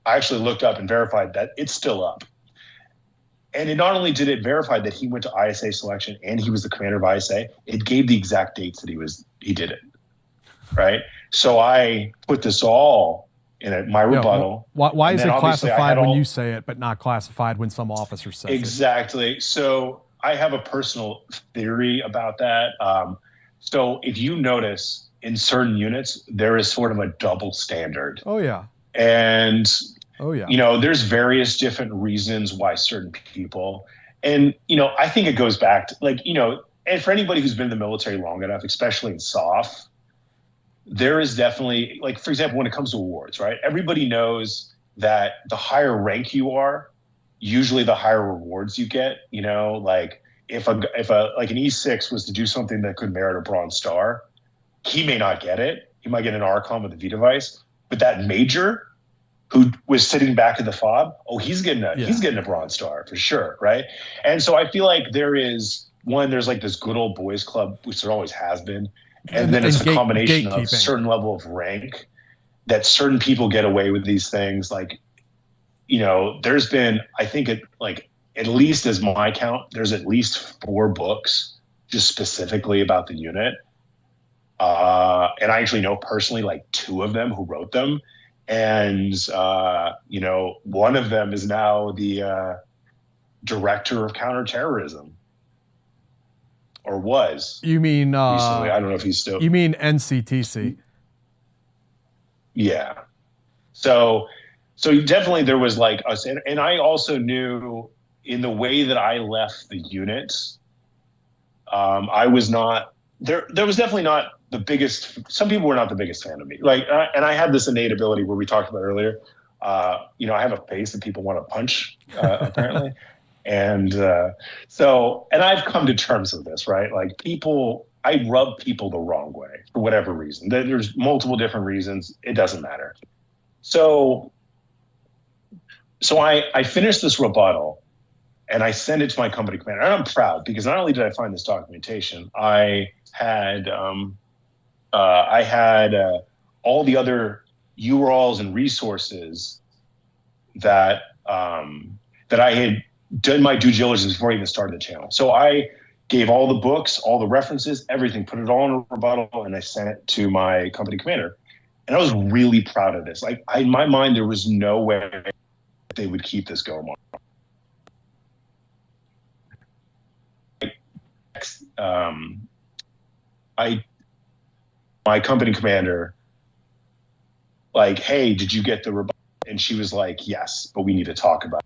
I actually looked up and verified that it's still up. And it not only did it verify that he went to ISA selection and he was the commander of ISA, it gave the exact dates that he did it. Right. So I put this all in my rebuttal. Why is it classified when you say it, but not classified when some officer says it? Exactly. So I have a personal theory about that. So if you notice in certain units, there is sort of a double standard. Oh, yeah. And, oh, there's various different reasons why certain people, and, I think it goes back to and for anybody who's been in the military long enough, especially in SOF, there is definitely, for example, when it comes to awards, right? Everybody knows that the higher rank you are, usually the higher rewards you get. If an E6 was to do something that could merit a Bronze Star, he may not get it. He might get an ARCOM with a V device, but that major who was sitting back in the fob, he's getting a Bronze Star for sure, right? And so I feel like there's like this good old boys club, which there always has been. And then it's a combination of a certain level of rank that certain people get away with these things. There's been, I think at least as my count, there's at least 4 books just specifically about the unit. And I actually know personally like 2 of them who wrote them. And, one of them is now the director of counterterrorism, or was. You mean recently. I don't know if he's still. You mean NCTC? Yeah. So definitely there was like us, and I also knew in the way that I left the units, I was not there. There was definitely not the biggest. Some people were not the biggest fan of me. Like, and I had this innate ability where we talked about earlier. I have a face that people want to punch, apparently. And and I've come to terms with this, right? Like I rub people the wrong way for whatever reason. There's multiple different reasons. It doesn't matter. So I finished this rebuttal and I sent it to my company commander. And I'm proud because not only did I find this documentation, I had all the other URLs and resources that I had done my due diligence before I even started the channel. So I gave all the books, all the references, everything, put it all in a rebuttal, and I sent it to my company commander. And I was really proud of this. Like, in my mind, there was no way they would keep this going on. My company commander, like, hey, did you get the rebuttal? And she was like, yes, but we need to talk about it.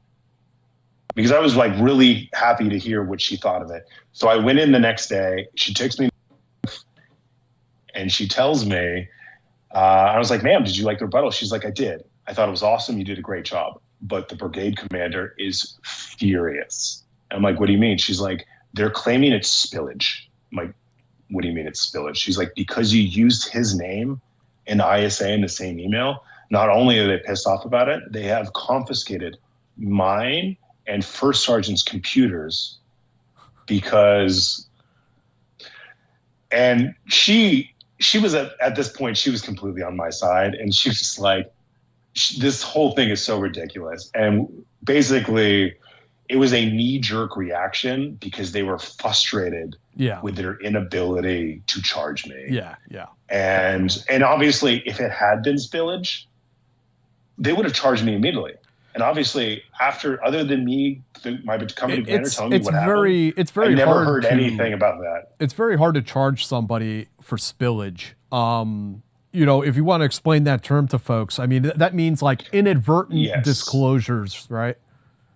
Because I was like really happy to hear what she thought of it. So I went in the next day. She takes me and she tells me, I was like, ma'am, did you like the rebuttal? She's like, I did. I thought it was awesome. You did a great job. But the brigade commander is furious. I'm like, what do you mean? She's like, they're claiming it's spillage. I'm like, what do you mean it's spillage? She's like, because you used his name and ISA in the same email, not only are they pissed off about it, they have confiscated mine and first sergeant's computers because, and she was at this point, she was completely on my side, and she was just like, this whole thing is so ridiculous. And basically it was a knee-jerk reaction because they were frustrated with their inability to charge me. Yeah. And obviously if it had been spillage, they would have charged me immediately. And obviously, other than me, my company commander telling me what happened, it's very I never hard heard anything about that. It's very hard to charge somebody for spillage. If you want to explain that term to folks, I mean, that means like inadvertent disclosures, right?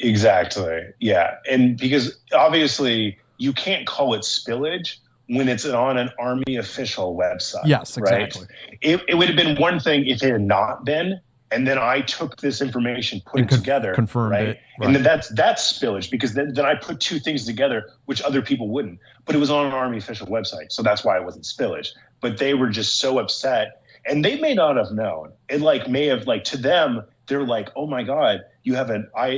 Exactly. Yeah. And because obviously you can't call it spillage when it's on an Army official website. Yes, exactly. Right? It would have been one thing if it had not been. And then I took this information, put it together, confirmed it, and then that's spillage because then I put 2 things together which other people wouldn't. But it was on an Army official website, so that's why it wasn't spillage. But they were just so upset, and they may not have known. It may have to them, they're like, oh my God, you have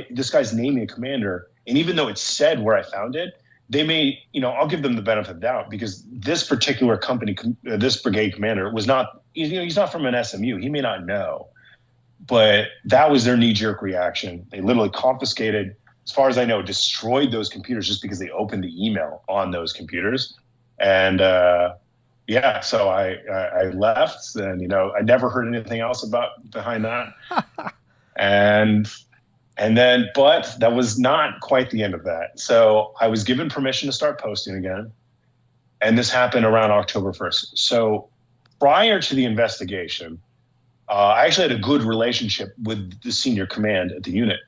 this guy's naming a commander, and even though it said where I found it, they may, I'll give them the benefit of the doubt because this particular company, this brigade commander was not, he's not from an SMU. He may not know. But that was their knee-jerk reaction. They literally confiscated, as far as I know, destroyed those computers just because they opened the email on those computers. And so I left, and I never heard anything else behind that. and then, but that was not quite the end of that. So I was given permission to start posting again, and this happened around October 1st. So prior to the investigation, I actually had a good relationship with the senior command at the unit.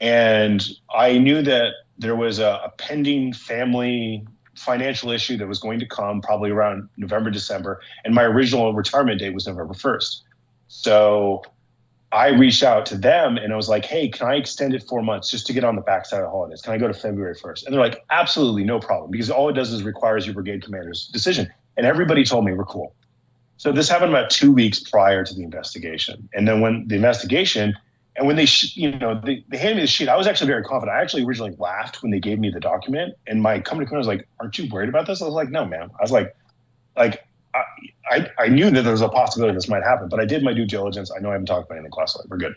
And I knew that there was a pending family financial issue that was going to come probably around November, December. And my original retirement date was November 1st. So I reached out to them and I was like, hey, can I extend it 4 months just to get on the backside of the holidays? Can I go to February 1st? And they're like, absolutely no problem, because all it does is requires your brigade commander's decision. And everybody told me we're cool. So this happened about 2 weeks prior to the investigation. And then when the investigation, and when they handed me the sheet, I was actually very confident. I actually originally laughed when they gave me the document, and my company commander was like, aren't you worried about this? I was like, no, man. I was like, I knew that there was a possibility this might happen, but I did my due diligence. I know I haven't talked about anything classified. We're good.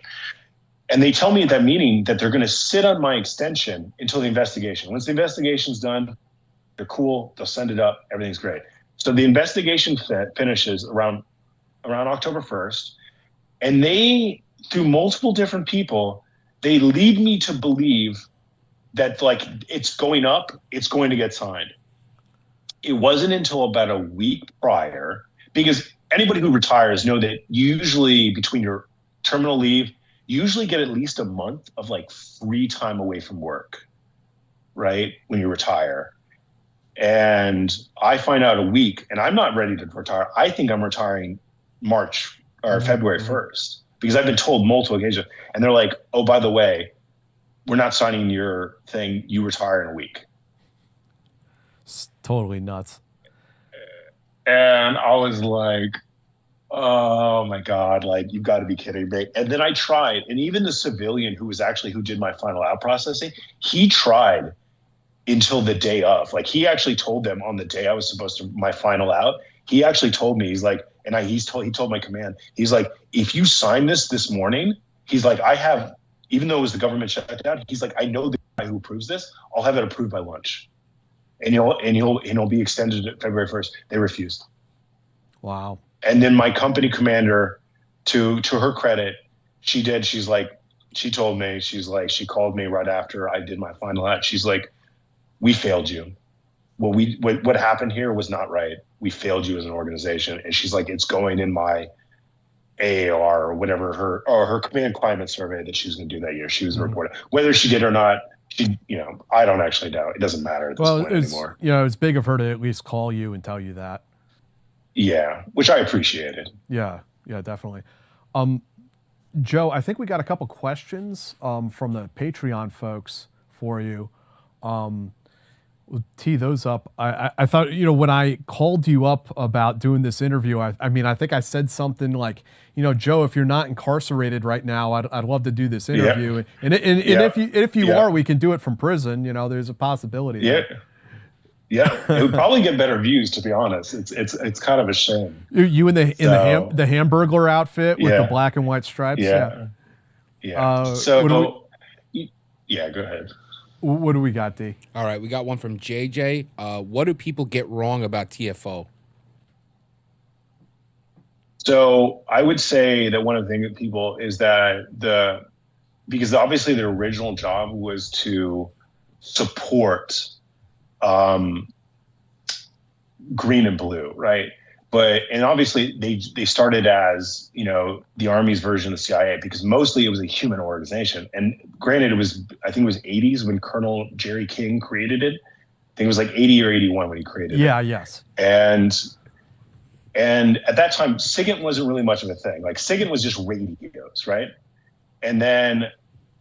And they tell me at that meeting that they're going to sit on my extension until the investigation. Once the investigation's done, they're cool. They'll send it up. Everything's great. So the investigation finishes around October 1st. And they, through multiple different people, they lead me to believe that like it's going up, it's going to get signed. It wasn't until about a week prior, because anybody who retires know that usually between your terminal leave, you usually get at least a month of like free time away from work, right? When you retire. And I find out a week, and I'm not ready to retire. I think I'm retiring March or February 1st, because I've been told multiple occasions. And they're like, oh, by the way, we're not signing your thing. You retire in a week. It's totally nuts. And I was like, oh my God, like, you've got to be kidding me. And then I tried. And even the civilian who did my final out processing, he tried until the day of. Like, he actually told them on the day I was supposed to, my final out, he actually told me, he's like, and he told my command, he's like, if you sign this morning, he's like, even though it was the government shutdown, he's like, I know the guy who approves this, I'll have it approved by lunch. And he'll be extended to February 1st. They refused. Wow. And then my company commander, to her credit, she told me, she called me right after I did my final out. She's like, we failed you. What happened here was not right. We failed you as an organization. And she's like, it's going in my AAR or whatever, her command climate survey that she was going to do that year. She was reporting whether she did or not. I don't actually know. It doesn't matter at this point anymore. It's big of her to at least call you and tell you that. Yeah, which I appreciated. Yeah, definitely. Joe, I think we got a couple questions from the Patreon folks for you. We'll tee those up. I thought, when I called you up about doing this interview, I think I said something like, Joe, if you're not incarcerated right now, I'd love to do this interview. Yeah. And if you are, we can do it from prison. There's a possibility. Yeah. Yeah. It would probably get better views, to be honest. It's kind of a shame. You in the Hamburglar outfit with the black and white stripes. Yeah. Yeah. Go ahead. What do we got, D? All right, we got one from JJ. What do people get wrong about TFO? So I would say that one of the things that people is that because obviously their original job was to support green and blue, right? And obviously they started as, the Army's version of the CIA, because mostly it was a human organization. And granted, I think it was 80s when Colonel Jerry King created it. I think it was like 80 or 81 when he created it. Yeah, yes. And at that time, SIGINT wasn't really much of a thing. Like, SIGINT was just radios, right? And then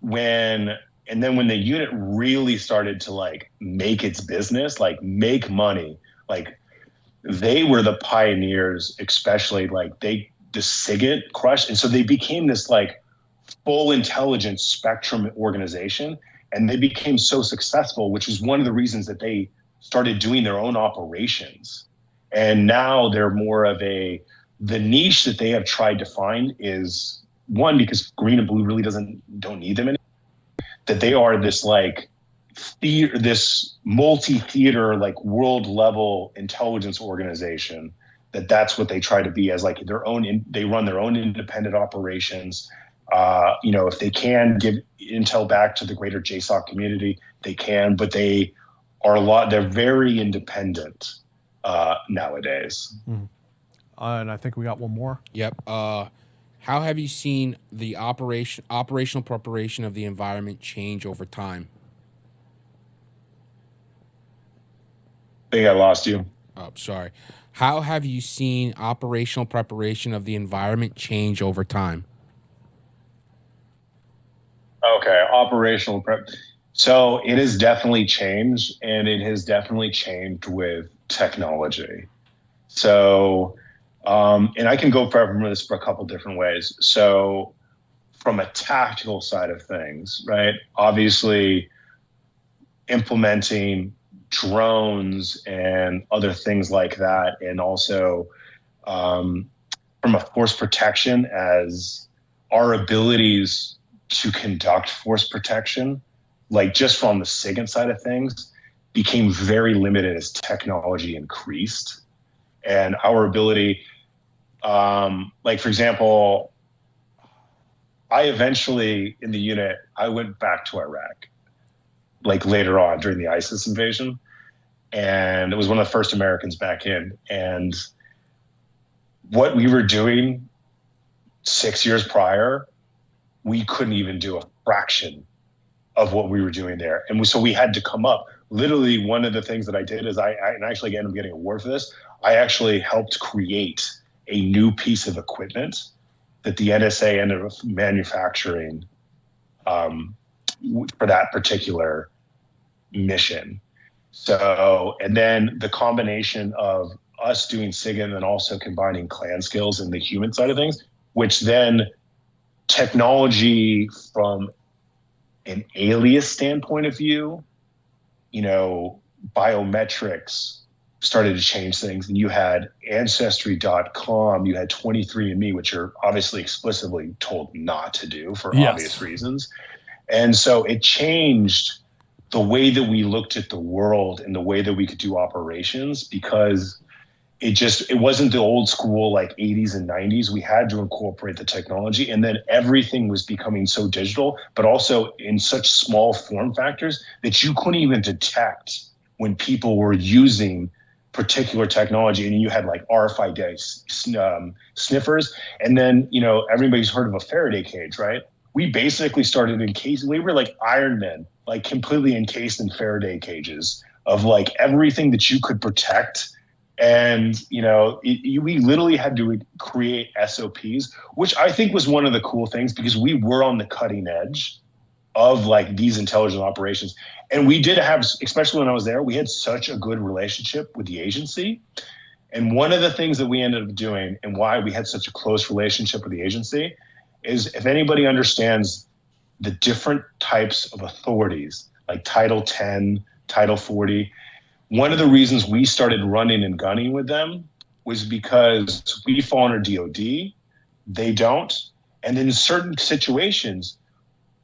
when the unit really started to like make its business, like make money, like they were the pioneers, especially like the SIGINT crushed. And so they became this like full intelligence spectrum organization. And they became so successful, which is one of the reasons that they started doing their own operations. And now they're more of the niche that they have tried to find is, one, because green and blue really don't need them anymore, that they are this like this multi-theater, like world level intelligence organization, that's what they try to be as like their own, they run their own independent operations. If they can give intel back to the greater jsoc community, they can, but they're very independent nowadays. And I think we got one more. Yep. How have you seen the operational preparation of the environment change over time? I think I lost you. Oh, sorry. How have you seen operational preparation of the environment change over time? Okay, operational prep. So it has definitely changed, and it has definitely changed with technology. So, and I can go from this for a couple different ways. So from a tactical side of things, right? Obviously, implementing drones and other things like that, and also from a force protection, as our abilities to conduct force protection, like just from the SIGINT side of things, became very limited as technology increased. And our ability, like for example, I eventually in the unit, I went back to Iraq, like later on during the ISIS invasion. And it was one of the first Americans back in. And what we were doing 6 years prior, we couldn't even do a fraction of what we were doing there. And so we had to come up. Literally, one of the things that I did is and actually ended up getting an award for this. I actually helped create a new piece of equipment that the NSA ended up manufacturing for that particular mission. So, and then the combination of us doing SIGINT and also combining clan skills and the human side of things, which then technology from an alias standpoint of view, you know, biometrics started to change things. And you had Ancestry.com, you had 23andMe, which are obviously explicitly told not to do for obvious reasons. And so it changed the way that we looked at the world and the way that we could do operations, because it wasn't the old school like 80s and 90s. We had to incorporate the technology, and then everything was becoming so digital, but also in such small form factors that you couldn't even detect when people were using particular technology. And you had like RFID sniffers, and then, you know, everybody's heard of a Faraday cage, right? We basically started we were like Iron Men, like completely encased in Faraday cages of like everything that you could protect. And, you know, we literally had to create SOPs, which I think was one of the cool things, because we were on the cutting edge of like these intelligent operations. And we did have, especially when I was there, we had such a good relationship with the agency. And one of the things that we ended up doing and why we had such a close relationship with the agency is, if anybody understands the different types of authorities, like Title 10, Title 40, one of the reasons we started running and gunning with them was because we fall under DOD, they don't. And in certain situations,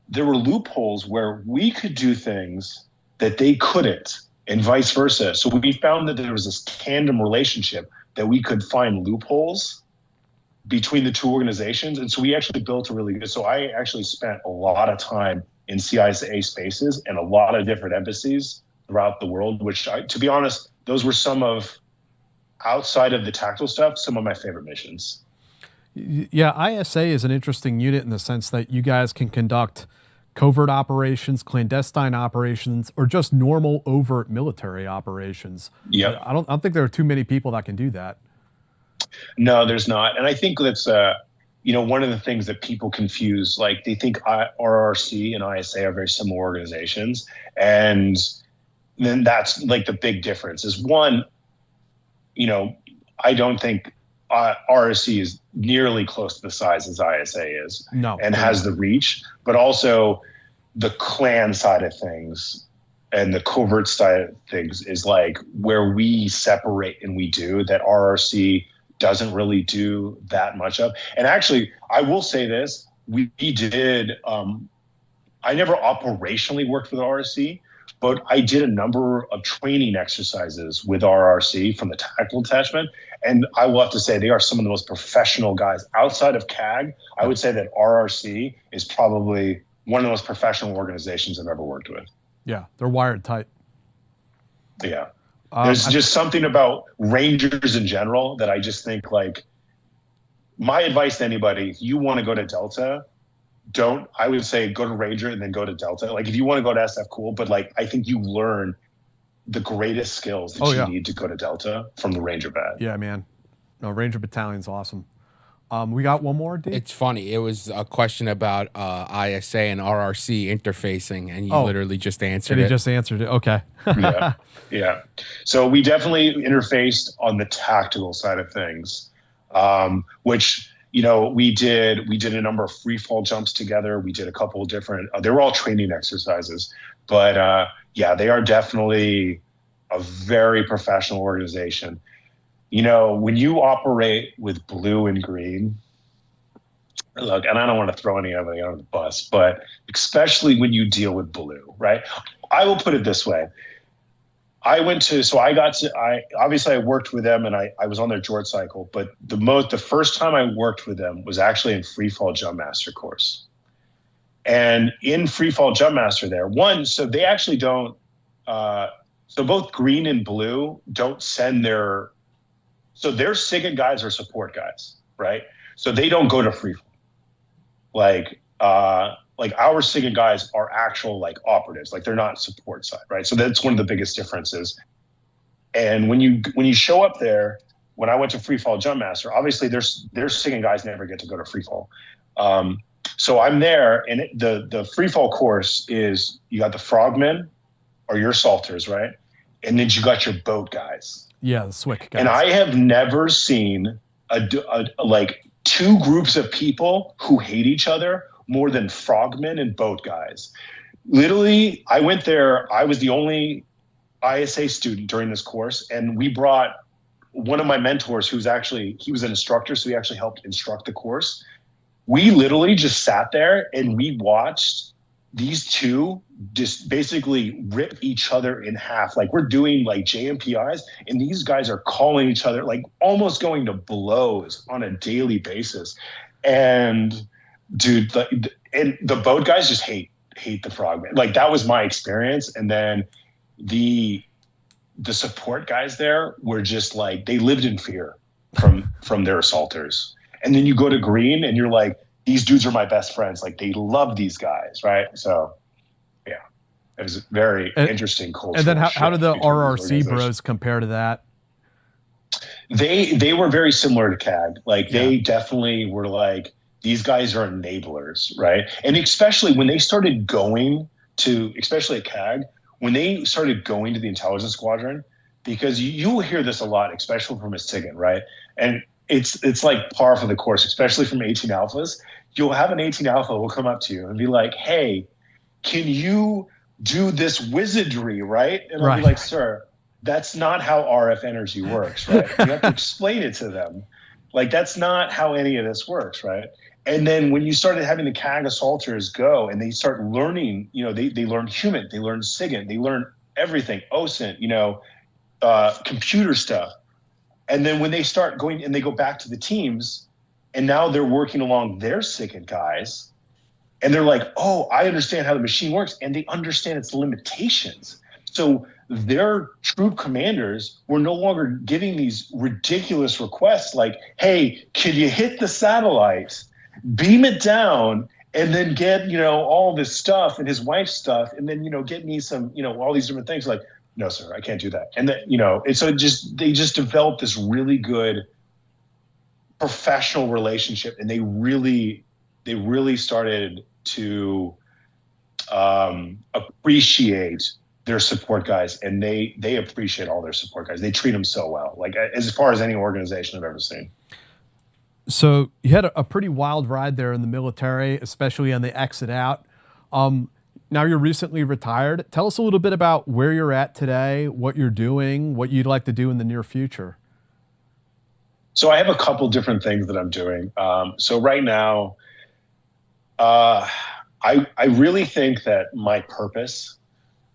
there were loopholes where we could do things that they couldn't, and vice versa. So we found that there was this tandem relationship that we could find loopholes between the two organizations. And so we actually built a really good, so I actually spent a lot of time in CIA spaces and a lot of different embassies throughout the world, which to be honest, those were some of, outside of the tactical stuff, some of my favorite missions. Yeah, ISA is an interesting unit in the sense that you guys can conduct covert operations, clandestine operations, or just normal overt military operations. Yeah, I don't think there are too many people that can do that. No, there's not. And I think that's, you know, one of the things that people confuse, like they think RRC and ISA are very similar organizations. And then that's like the big difference is, one, you know, I don't think RRC is nearly close to the size as ISA is. No. And has the reach, but also the clan side of things and the covert side of things is like where we separate, and we do that RRC doesn't really do that much of. And actually, I will say this, we did, I never operationally worked with RRC, but I did a number of training exercises with RRC from the tactical detachment. And I will have to say, they are some of the most professional guys outside of CAG. I would say that RRC is probably one of the most professional organizations I've ever worked with. Yeah, they're wired tight. Yeah. There's just something about Rangers in general that I just think, like, my advice to anybody, if you want to go to Delta, I would say go to Ranger and then go to Delta. Like, if you want to go to SF, cool. But like, I think you learn the greatest skills that you need to go to Delta from the Ranger bat. Yeah, man. No, Ranger Battalion's awesome. We got one more, D? It's funny. It was a question about ISA and RRC interfacing, and you literally just answered it. He just answered it. Okay. Yeah. So we definitely interfaced on the tactical side of things, which, you know, we did a number of freefall jumps together. We did a couple of different, they were all training exercises, but yeah, they are definitely a very professional organization. You know, when you operate with blue and green, look, and I don't want to throw anybody under the bus, but especially when you deal with blue, right? I will put it this way. I obviously I worked with them and I was on their Jort cycle, but the first time I worked with them was actually in Freefall Jump Master course. And in Freefall Jump Master so they actually don't, so both green and blue don't send their SIGINT guys are support guys, right? So they don't go to Freefall. Like our SIGINT guys are actual like operatives, like they're not support side, right? So that's one of the biggest differences. And when you show up there, when I went to Freefall Jump Master, obviously their SIGINT guys never get to go to Freefall. So I'm there, and the Freefall course is you got the frogmen or your salters, right? And then you got your boat guys. Yeah, the Swick guys. And I have never seen like two groups of people who hate each other more than frogmen and boat guys. Literally, I went there. I was the only ISA student during this course, and we brought one of my mentors he was an instructor, so he actually helped instruct the course. We literally just sat there and we watched these two just basically rip each other in half. Like we're doing like JMPIs and these guys are calling each other, like almost going to blows on a daily basis. And dude, and the boat guys just hate the frogmen. Like that was my experience. And then the support guys there were just like, they lived in fear from their assaulters. And then you go to green and you're like, these dudes are my best friends. Like they love these guys, right? So yeah, it was a very interesting culture. And then how did the RRC bros compare to that? They were very similar to CAG. Like they definitely were like, these guys are enablers, right? And especially when they started going to, especially at CAG, when they started going to the intelligence squadron, because you will hear this a lot, especially from a SIGINT, right? And it's like par for the course, especially from 18 alphas. You'll have an 18 alpha who will come up to you and be like, hey, can you do this wizardry, right? And I'll be like, sir, that's not how RF energy works, right? You have to explain it to them. Like, that's not how any of this works, right? And then when you started having the CAG assaulters go and they start learning, they learn human, they learn SIGINT, they learn everything, OSINT, computer stuff. And then when they start going and they go back to the teams and now they're working along their SIGINT guys and they're like, oh, I understand how the machine works, and they understand its limitations. So their troop commanders were no longer giving these ridiculous requests like, hey, can you hit the satellite, beam it down, and then get, all this stuff and his wife's stuff, and then, get me some, all these different things. Like, no, sir, I can't do that. And then, and so they just developed this really good professional relationship, and they really started to appreciate their support guys, and they appreciate all their support guys. They treat them so well, like as far as any organization I've ever seen. So you had a pretty wild ride there in the military, especially on the exit out. Now you're recently retired. Tell us a little bit about where you're at today, what you're doing, what you'd like to do in the near future. So I have a couple different things that I'm doing. So right now, I really think that my purpose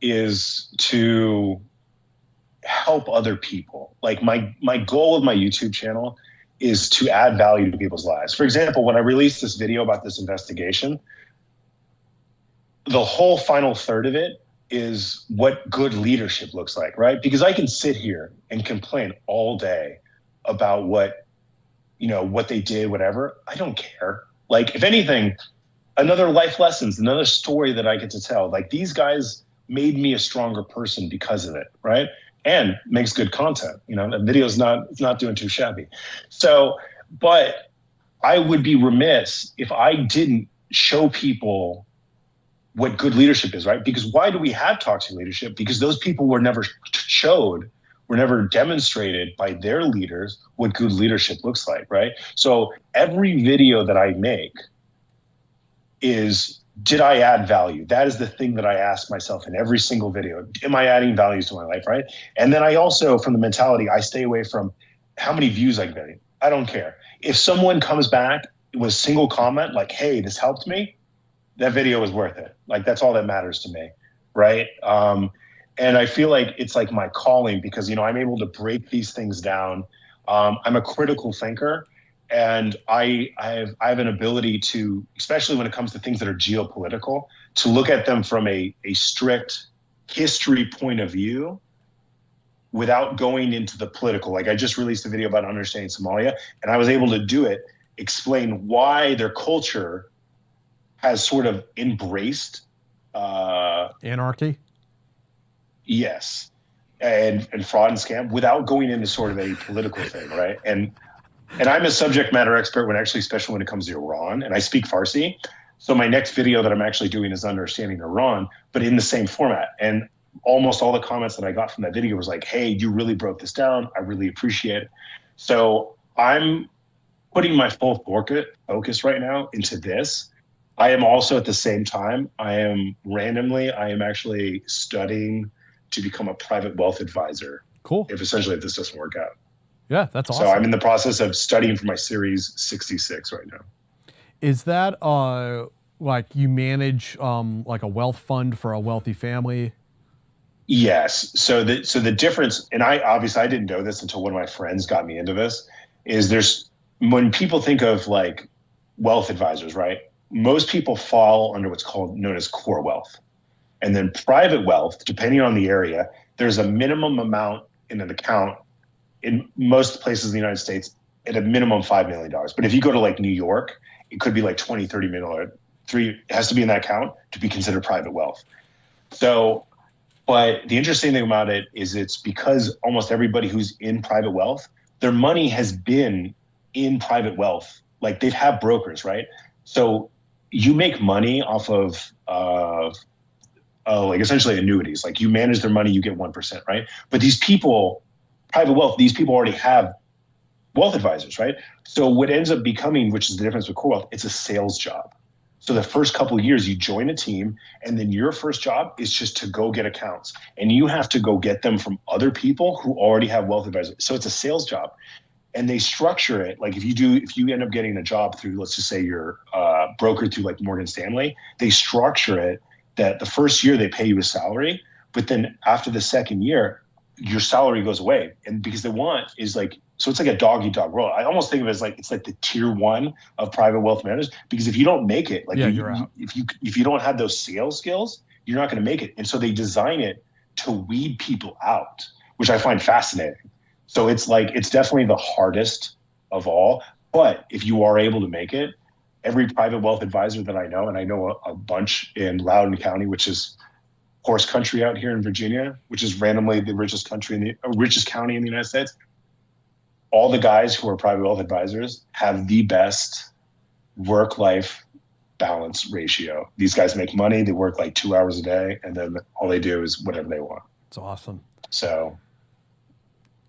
is to help other people. Like my goal of my YouTube channel is to add value to people's lives. For example, when I released this video about this investigation, the whole final third of it is what good leadership looks like, right? Because I can sit here and complain all day about what they did, whatever. I don't care. Like, if anything, another life lessons, another story that I get to tell. Like, these guys made me a stronger person because of it, right? And makes good content. The video's not doing too shabby. So, but I would be remiss if I didn't show people what good leadership is, right? Because why do we have toxic leadership? Because those people were never demonstrated by their leaders what good leadership looks like, right? So every video that I make is, did I add value? That is the thing that I ask myself in every single video. Am I adding values to my life, right? And then I also, from the mentality, I stay away from how many views I'm getting. I don't care. If someone comes back was single comment like, hey, this helped me, that video was worth it. Like, that's all that matters to me, right? And I feel like it's like my calling because, you know, I'm able to break these things down. I'm a critical thinker, and I have an ability to, especially when it comes to things that are geopolitical, to look at them from a strict history point of view without going into the political. Like, I just released a video about understanding Somalia, and I was able to do it, explain why their culture has sort of embraced anarchy. Yes. And fraud and scam without going into sort of a political thing, right? And I'm a subject matter expert especially when it comes to Iran, and I speak Farsi. So my next video that I'm actually doing is understanding Iran, but in the same format. And almost all the comments that I got from that video was like, hey, you really broke this down. I really appreciate it. So I'm putting my full focus right now into this. I am also at the same time, I am actually studying to become a private wealth advisor. Cool. If this doesn't work out. Yeah, that's awesome. So I'm in the process of studying for my Series 66 right now. Is that like you manage like a wealth fund for a wealthy family? Yes. So the difference, and I didn't know this until one of my friends got me into this, is when people think of like wealth advisors, right? Most people fall under what's known as core wealth. And then private wealth, depending on the area, there's a minimum amount in an account in most places in the United States at a minimum $5 million. But if you go to like New York, it could be like 20, 30 million. It has to be in that account to be considered private wealth. So, but the interesting thing about it is it's because almost everybody who's in private wealth, their money has been in private wealth. Like, they've had brokers, right? So you make money off of like essentially annuities. Like, you manage their money, you get 1%, right? But these people, private wealth, these people already have wealth advisors, right? So what ends up becoming, which is the difference with core wealth, it's a sales job. So the first couple of years you join a team, and then your first job is just to go get accounts, and you have to go get them from other people who already have wealth advisors. So it's a sales job. And they structure it like if you end up getting a job through, let's just say you're brokered through like Morgan Stanley, they structure it that the first year they pay you a salary, but then after the second year, your salary goes away. And because they want is like, so it's like a dog eat dog world. I almost think of it as like, it's like the tier one of private wealth managers, because if you don't make it, like you're out. If you don't have those sales skills, you're not going to make it. And so they design it to weed people out, which I find fascinating. So it's definitely the hardest of all. But if you are able to make it, every private wealth advisor that I know, and I know a bunch in Loudoun County, which is horse country out here in Virginia, which is randomly the richest county in the United States. All the guys who are private wealth advisors have the best work-life balance ratio. These guys make money, they work like 2 hours a day, and then all they do is whatever they want. It's awesome. So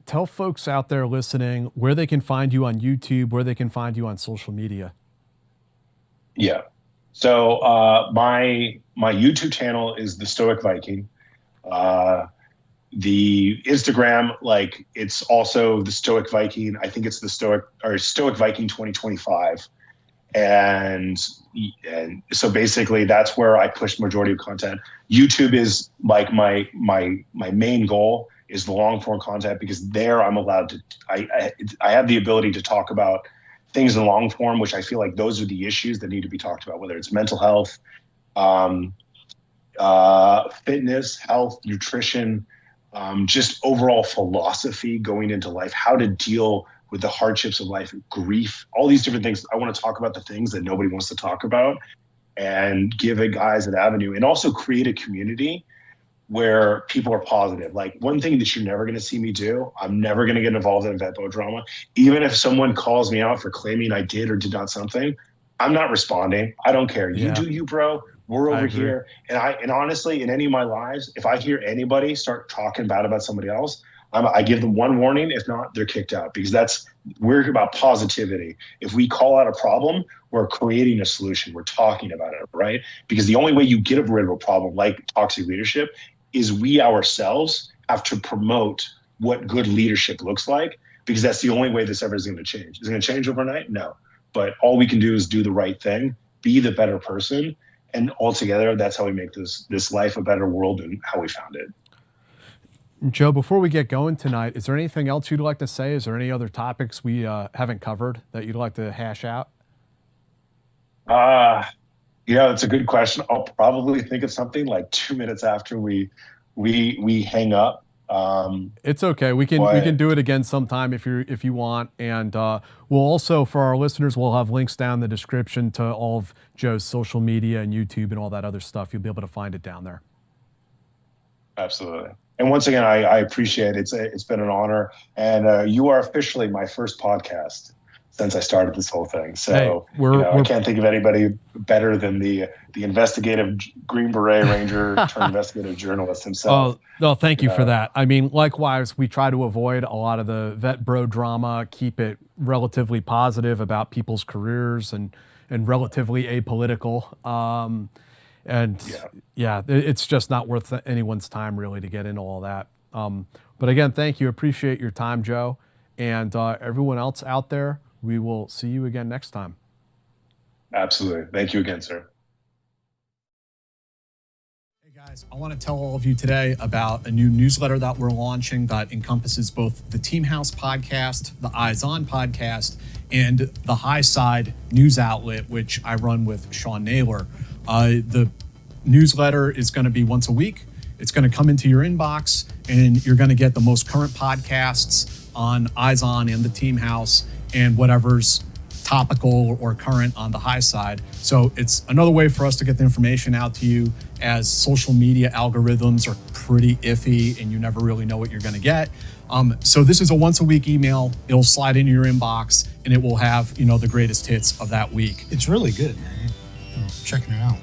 tell folks out there listening where they can find you on YouTube, where they can find you on social media. Yeah. So my YouTube channel is the Stoic Viking. The Instagram, like, it's also the Stoic Viking. I think it's the Stoic Viking 2025. And so basically that's where I push the majority of content. YouTube is like my main goal is the long form content, because there I'm allowed to, I have the ability to talk about things in long form, which I feel like those are the issues that need to be talked about, whether it's mental health, fitness, health, nutrition, just overall philosophy going into life, how to deal with the hardships of life, grief, all these different things. I want to talk about the things that nobody wants to talk about and give it guys an avenue, and also create a community where people are positive. Like, one thing that you're never going to see me do, I'm never going to get involved in Vepo drama. Even if someone calls me out for claiming I did or did not something, I'm not responding. I don't care. You do you, bro. We're over here. And honestly, in any of my lives, if I hear anybody start talking bad about somebody else, I give them one warning. If not, they're kicked out, because we're about positivity. If we call out a problem, we're creating a solution. We're talking about it, right? Because the only way you get rid of a problem like toxic leadership is we ourselves have to promote what good leadership looks like, because that's the only way this ever is going to change. Is it going to change overnight? No. but all we can do is do the right thing, be the better person. And altogether, that's how we make this life a better world than how we found it. Joe, before we get going tonight, is there anything else you'd like to say? Is there any other topics we haven't covered that you'd like to hash out? It's a good question. I'll probably think of something like 2 minutes after we hang up. It's okay. We can do it again sometime if you want. And we'll also, for our listeners, we'll have links down in the description to all of Joe's social media and YouTube and all that other stuff. You'll be able to find it down there. Absolutely. And once again, I appreciate it. It's been an honor. And you are officially my first podcast since I started this whole thing. So I can't think of anybody better than the investigative Green Beret Ranger turned investigative journalist himself. Oh, no, thank you for that. I mean, likewise, we try to avoid a lot of the vet bro drama, keep it relatively positive about people's careers and relatively apolitical. It's just not worth anyone's time really to get into all that. But again, thank you. Appreciate your time, Joe. And everyone else out there, we will see you again next time. Absolutely. Thank you again, sir. Hey guys, I want to tell all of you today about a new newsletter that we're launching that encompasses both the Team House podcast, the Eyes On podcast, and the High Side news outlet, which I run with Sean Naylor. The newsletter is going to be once a week. It's going to come into your inbox, and you're going to get the most current podcasts on Eyes On and the Team House and whatever's topical or current on the high side. So it's another way for us to get the information out to you, as social media algorithms are pretty iffy and you never really know what you're going to get. So this is a once a week email. It'll slide into your inbox and it will have, the greatest hits of that week. It's really good, man. I'm checking it out.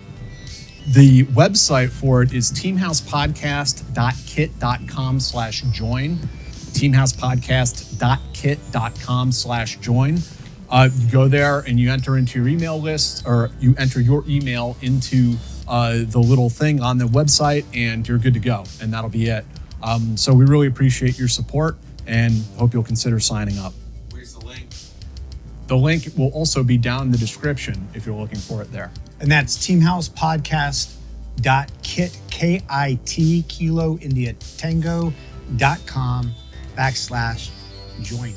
The website for it is teamhousepodcast.kit.com/join. teamhousepodcast.kit.com/join. You go there and you enter into your email list, or you enter your email into the little thing on the website, and you're good to go. And that'll be it. So we really appreciate your support and hope you'll consider signing up. Where's the link? The link will also be down in the description if you're looking for it there. And that's teamhousepodcast.kit, KIT, Kilo India Tango.com /join.